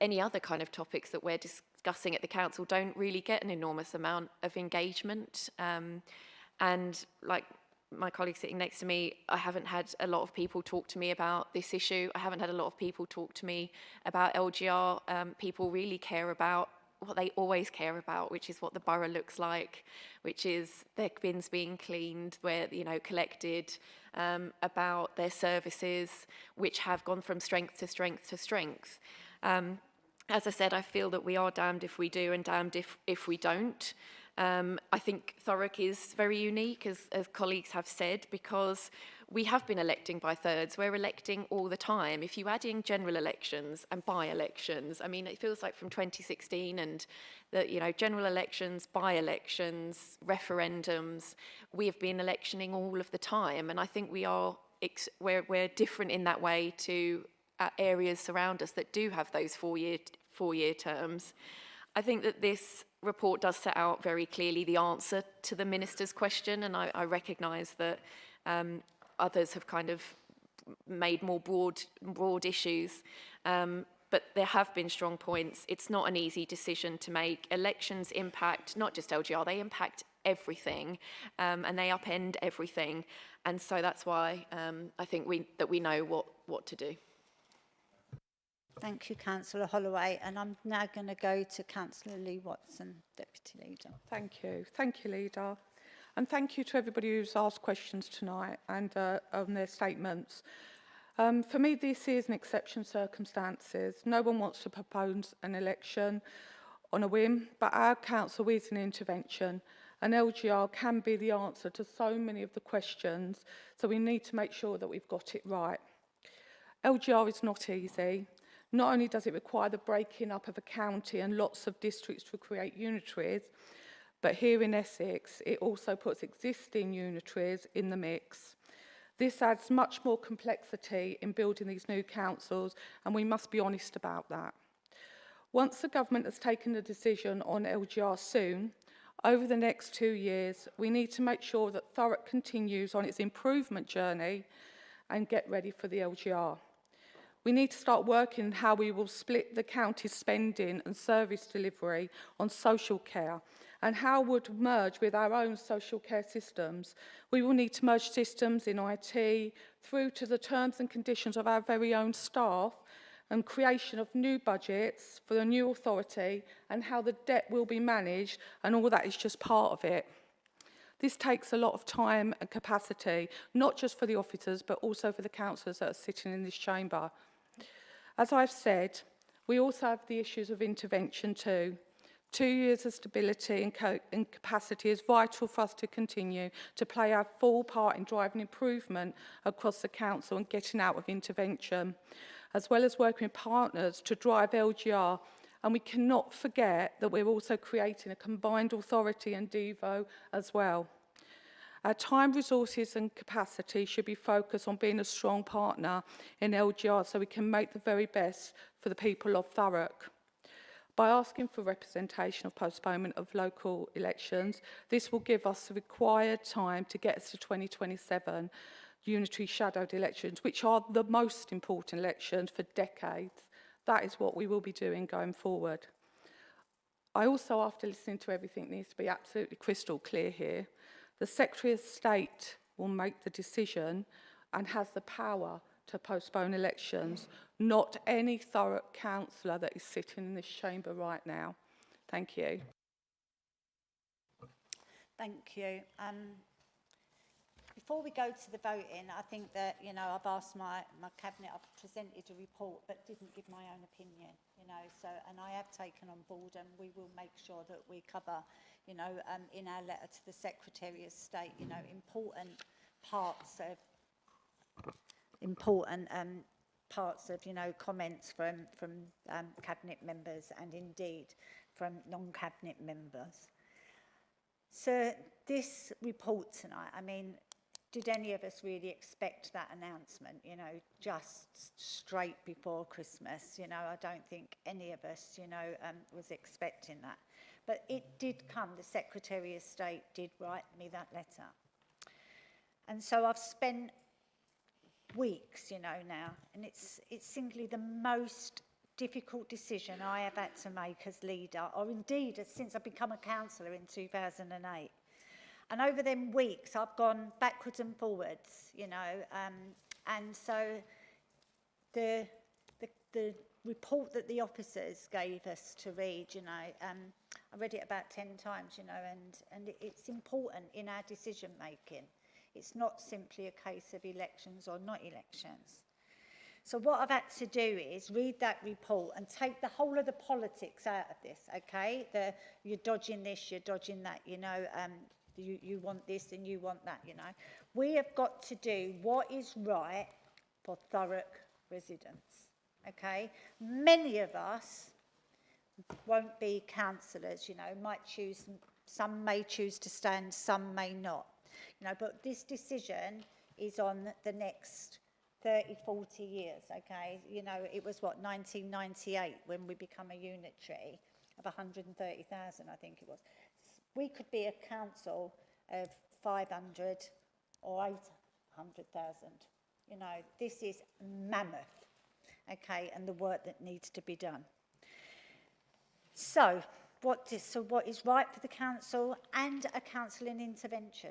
any other kind of topics that we're discussing at the council don't really get an enormous amount of engagement. And like my colleague sitting next to me, I haven't had a lot of people talk to me about this issue. I haven't had a lot of people talk to me about LGR. People really care about what they always care about, which is what the borough looks like, which is their bins being cleaned, where, collected, about their services, which have gone from strength to strength to strength. As I said, I feel that we are damned if we do and damned if we don't. I think Thurrock is very unique, as colleagues have said, because we have been electing by thirds. We're electing all the time. If you add in general elections and by-elections, I mean, it feels like from 2016 and the, general elections, by-elections, referendums, we have been electioning all of the time. And I think we're different in that way to areas around us that do have those four-year terms. I think that this report does set out very clearly the answer to the minister's question, and I recognise that others have kind of made more broad issues, but there have been strong points. It's not an easy decision to make. Elections impact not just LGR, they impact everything, and they upend everything, and so that's why I think we know what to do. Thank you, Councillor Holloway. And I'm now going to go to Councillor Lee Watson, Deputy Leader. Thank you. Thank you, Leader. And thank you to everybody who's asked questions tonight and on their statements. For me, this is an exception circumstances. No one wants to propose an election on a whim, but our council is an intervention, and LGR can be the answer to so many of the questions, so we need to make sure that we've got it right. LGR is not easy. Not only does it require the breaking up of a county and lots of districts to create unitaries, But here in Essex, it also puts existing unitaries in the mix. This adds much more complexity in building these new councils, and we must be honest about that. Once the government has taken a decision on LGR soon, over the next 2 years, we need to make sure that Thurrock continues on its improvement journey and get ready for the LGR. We need to start working on how we will split the county's spending and service delivery on social care and how would merge with our own social care systems. We will need to merge systems in IT through to the terms and conditions of our very own staff and creation of new budgets for the new authority and how the debt will be managed, and all that is just part of it. This takes a lot of time and capacity, not just for the officers, but also for the councillors that are sitting in this chamber. As I've said, we also have the issues of intervention too. 2 years of stability and capacity is vital for us to continue to play our full part in driving improvement across the council and getting out of intervention, as well as working with partners to drive LGR. And we cannot forget that we're also creating a combined authority and Devo as well. Our time, resources and capacity should be focused on being a strong partner in LGR so we can make the very best for the people of Thurrock. By asking for representation of postponement of local elections, this will give us the required time to get us to 2027 unitary shadowed elections, which are the most important elections for decades. That is what we will be doing going forward. I also, after listening to everything, needs to be absolutely crystal clear here. The Secretary of State will make the decision and has the power to postpone elections, not any Thurrock councillor that is sitting in this chamber right now. Thank you. Thank you. Before we go to the voting, I think that, I've asked my cabinet, I've presented a report, but didn't give my own opinion, and I have taken on board, and we will make sure that we cover, in our letter to the Secretary of State, important parts of, comments from cabinet members and indeed from non-cabinet members. So this report tonight, did any of us really expect that announcement, just straight before Christmas? I don't think any of us, was expecting that. But it did come, the Secretary of State did write me that letter. And so I've spent weeks, now, and it's simply the most difficult decision I have had to make as leader, or indeed since I've become a councillor in 2008. And over them weeks, I've gone backwards and forwards, and so the report that the officers gave us to read, I read it about 10 times, and it's important in our decision making. It's not simply a case of elections or not elections. So what I've had to do is read that report and take the whole of the politics out of this, okay? You're dodging this, you're dodging that, you want this and you want that, We have got to do what is right for Thurrock residents, okay? Many of us won't be councillors, might choose, some may choose to stand, some may not, but this decision is on the next 30, 40 years, okay? It was, 1998 when we become a unitary of 130,000, I think it was. We could be a council of 500 or 800,000. This is mammoth, okay, and the work that needs to be done. So what is right for the council and a council in intervention?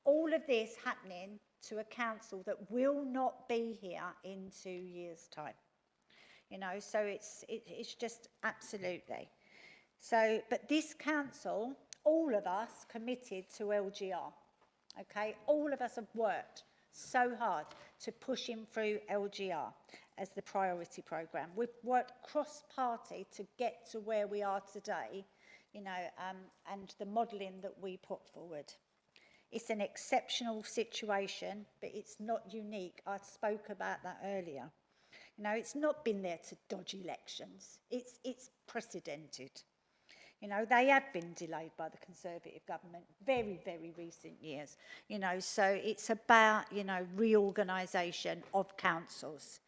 All of this happening to a council that will not be here in 2 years' time. So it's just absolutely. So, but this council, all of us committed to LGR, okay? All of us have worked so hard to push him through LGR as the priority programme. We've worked cross-party to get to where we are today, and the modelling that we put forward. It's an exceptional situation, but it's not unique. I spoke about that earlier. It's not been there to dodge elections. It's precedented. You know, they have been delayed by the Conservative government very, very recent years. You know, so it's about, you know, reorganisation of councils.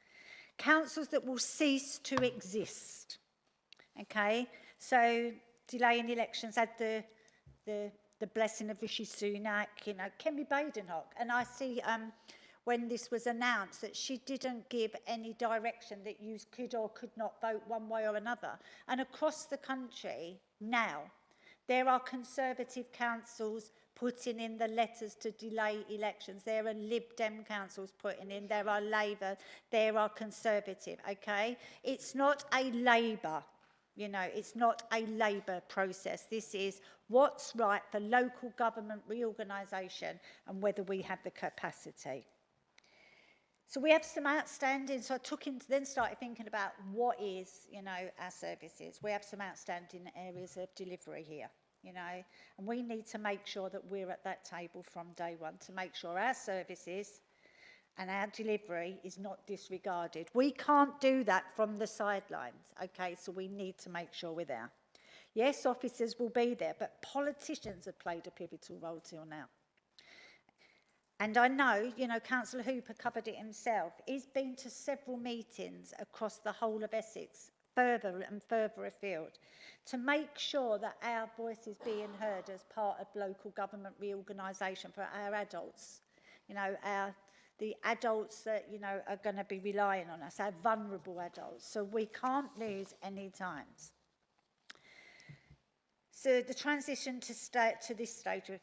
Councils that will cease to exist. Okay, so delaying elections had the blessing of Rishi Sunak, you know, Kemi Badenhock. And I see when this was announced that she didn't give any direction that you could or could not vote one way or another. And across the country now, there are Conservative councils putting in the letters to delay elections. There are Lib Dem councils putting in, there are Labour, there are Conservative, okay? It's not a Labour, you know, it's not a Labour process. This is what's right for local government reorganisation and whether we have the capacity. So we have some outstanding, so I then started thinking about what is, you know, our services. We have some outstanding areas of delivery here, you know, and we need to make sure that we're at that table from day one to make sure our services and our delivery is not disregarded. We can't do that from the sidelines, okay, so we need to make sure we're there. Yes, officers will be there, but politicians have played a pivotal role till now. And I know, you know, Councillor Hooper covered it himself. He's been to several meetings across the whole of Essex, further and further afield, to make sure that our voice is being heard as part of local government reorganisation for our adults. You know, the adults that, you know, are going to be relying on us, our vulnerable adults. So we can't lose any times. So the transition to this stage of,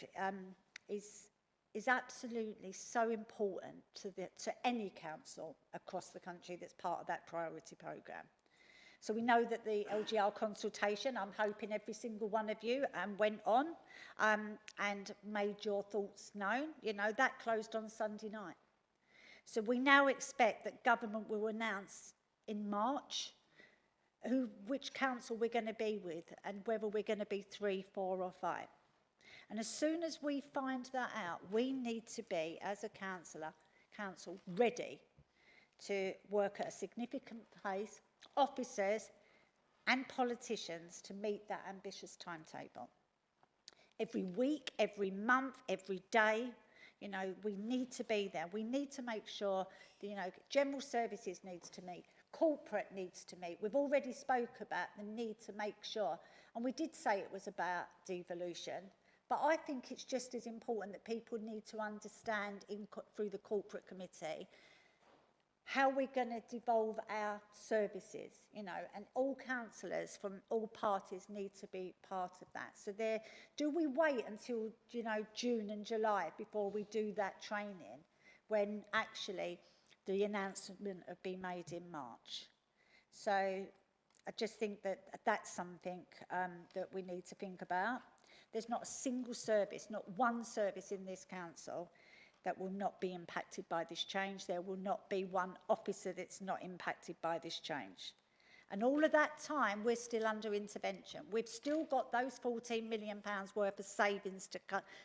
is absolutely so important to any council across the country that's part of that priority programme. So we know that the LGR consultation, I'm hoping every single one of you went on and made your thoughts known. You know, that closed on Sunday night. So we now expect that government will announce in March which council we're going to be with and whether we're going to be 3, 4 or 5. And as soon as we find that out, we need to be, as a council, ready to work at a significant pace, officers and politicians to meet that ambitious timetable. Every week, every month, every day, you know, we need to be there. We need to make sure that, you know, general services needs to meet, corporate needs to meet. We've already spoke about the need to make sure, and we did say it was about devolution, but I think it's just as important that people need to understand through the corporate committee how we're going to devolve our services, you know, and all councillors from all parties need to be part of that. So do we wait until, you know, June and July before we do that training when actually the announcement will be made in March? So I just think that that's something that we need to think about. There's not a single service, not one service in this council that will not be impacted by this change. There will not be one officer that's not impacted by this change. And all of that time, we're still under intervention. We've still got those £14 million worth of savings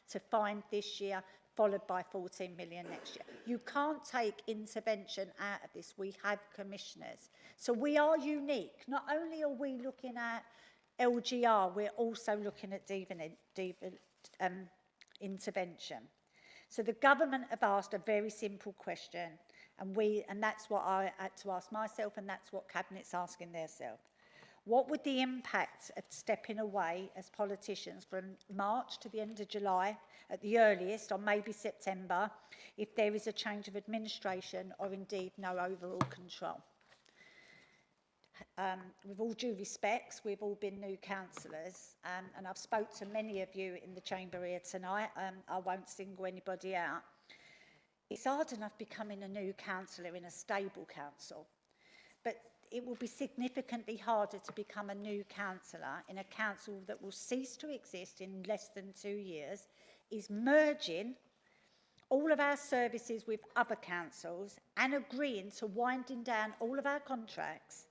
to find this year, followed by 14 million next year. You can't take intervention out of this. We have commissioners. So we are unique. Not only are we looking at LGR, we're also looking at intervention. So the government have asked a very simple question, and that's what I had to ask myself, and that's what Cabinet's asking themselves. What would the impact of stepping away as politicians from March to the end of July, at the earliest, or maybe September, if there is a change of administration or indeed no overall control? With all due respects, we've all been new councillors, and I've spoke to many of you in the chamber here tonight. I won't single anybody out. It's hard enough becoming a new councillor in a stable council, but it will be significantly harder to become a new councillor in a council that will cease to exist in less than 2 years, is merging all of our services with other councils and agreeing to winding down all of our contracts,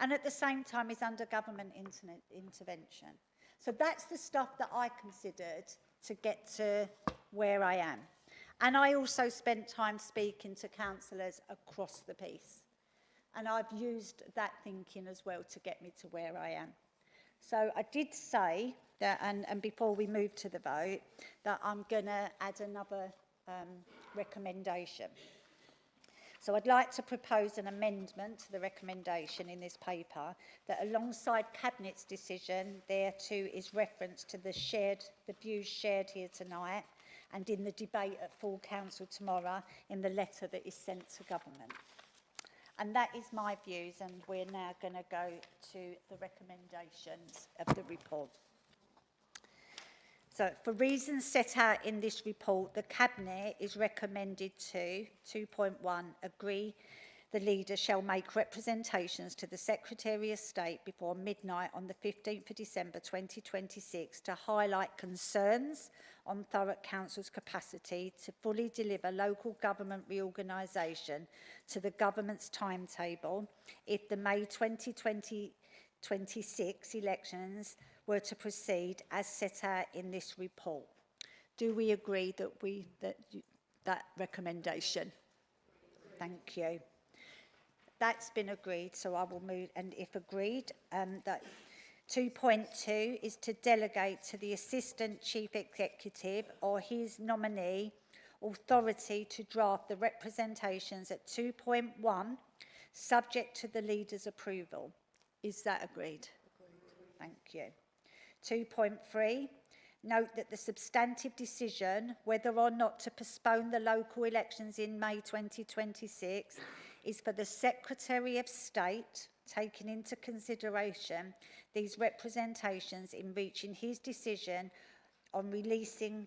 and at the same time is under government intervention. So that's the stuff that I considered to get to where I am. And I also spent time speaking to councillors across the piece. And I've used that thinking as well to get me to where I am. So I did say that, and before we move to the vote, that I'm going to add another recommendation. So I'd like to propose an amendment to the recommendation in this paper that alongside Cabinet's decision, there too is reference to the views shared here tonight and in the debate at full council tomorrow in the letter that is sent to government. And that is my views, and we're now going to go to the recommendations of the report. So, for reasons set out in this report, the Cabinet is recommended to 2.1 agree the leader shall make representations to the Secretary of State before midnight on the 15th of December 2026 to highlight concerns on Thurrock Council's capacity to fully deliver local government reorganisation to the government's timetable if the May 2026 elections were to proceed as set out in this report. Do we agree that recommendation? Thank you. That's been agreed, so I will move, and if agreed, that 2.2 is to delegate to the Assistant Chief Executive or his nominee authority to draft the representations at 2.1, subject to the leader's approval. Is that agreed? Thank you. 2.3, note that the substantive decision whether or not to postpone the local elections in May 2026 is for the Secretary of State, taking into consideration these representations in reaching his decision on releasing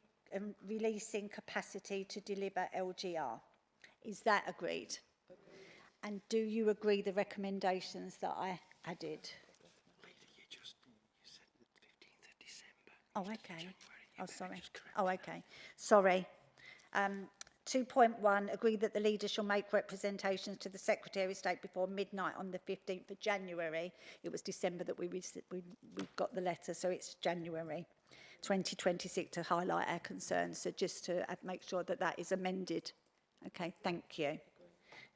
capacity to deliver LGR. Is that agreed? And do you agree the recommendations that I added? Oh, okay. Oh, sorry. Oh, okay. Sorry. 2.1, agree that the leader shall make representations to the Secretary of State before midnight on the 15th of January. It was December that we got the letter, so it's January 2026 to highlight our concerns. So just to make sure that that is amended. Okay, thank you.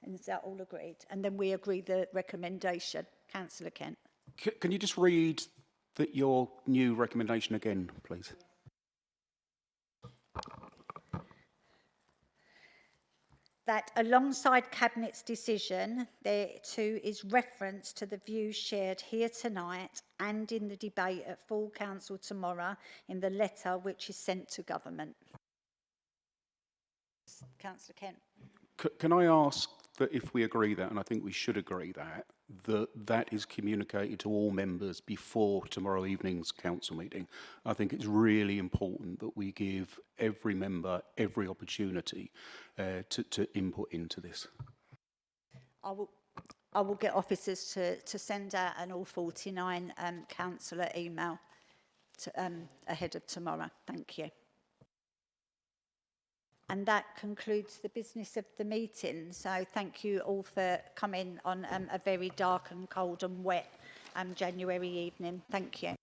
And is that all agreed? And then we agree the recommendation. Councillor Kent. Can you just read your new recommendation again, please? That alongside Cabinet's decision, there too is reference to the views shared here tonight and in the debate at full council tomorrow in the letter which is sent to government. Councillor Kent. Can I ask that if we agree that, and I think we should agree that is communicated to all members before tomorrow evening's council meeting? I think it's really important that we give every member every opportunity to input into this. I will get officers to send out an all 49 councillor email ahead of tomorrow. Thank you. And that concludes the business of the meeting. So thank you all for coming on a very dark and cold and wet January evening. Thank you.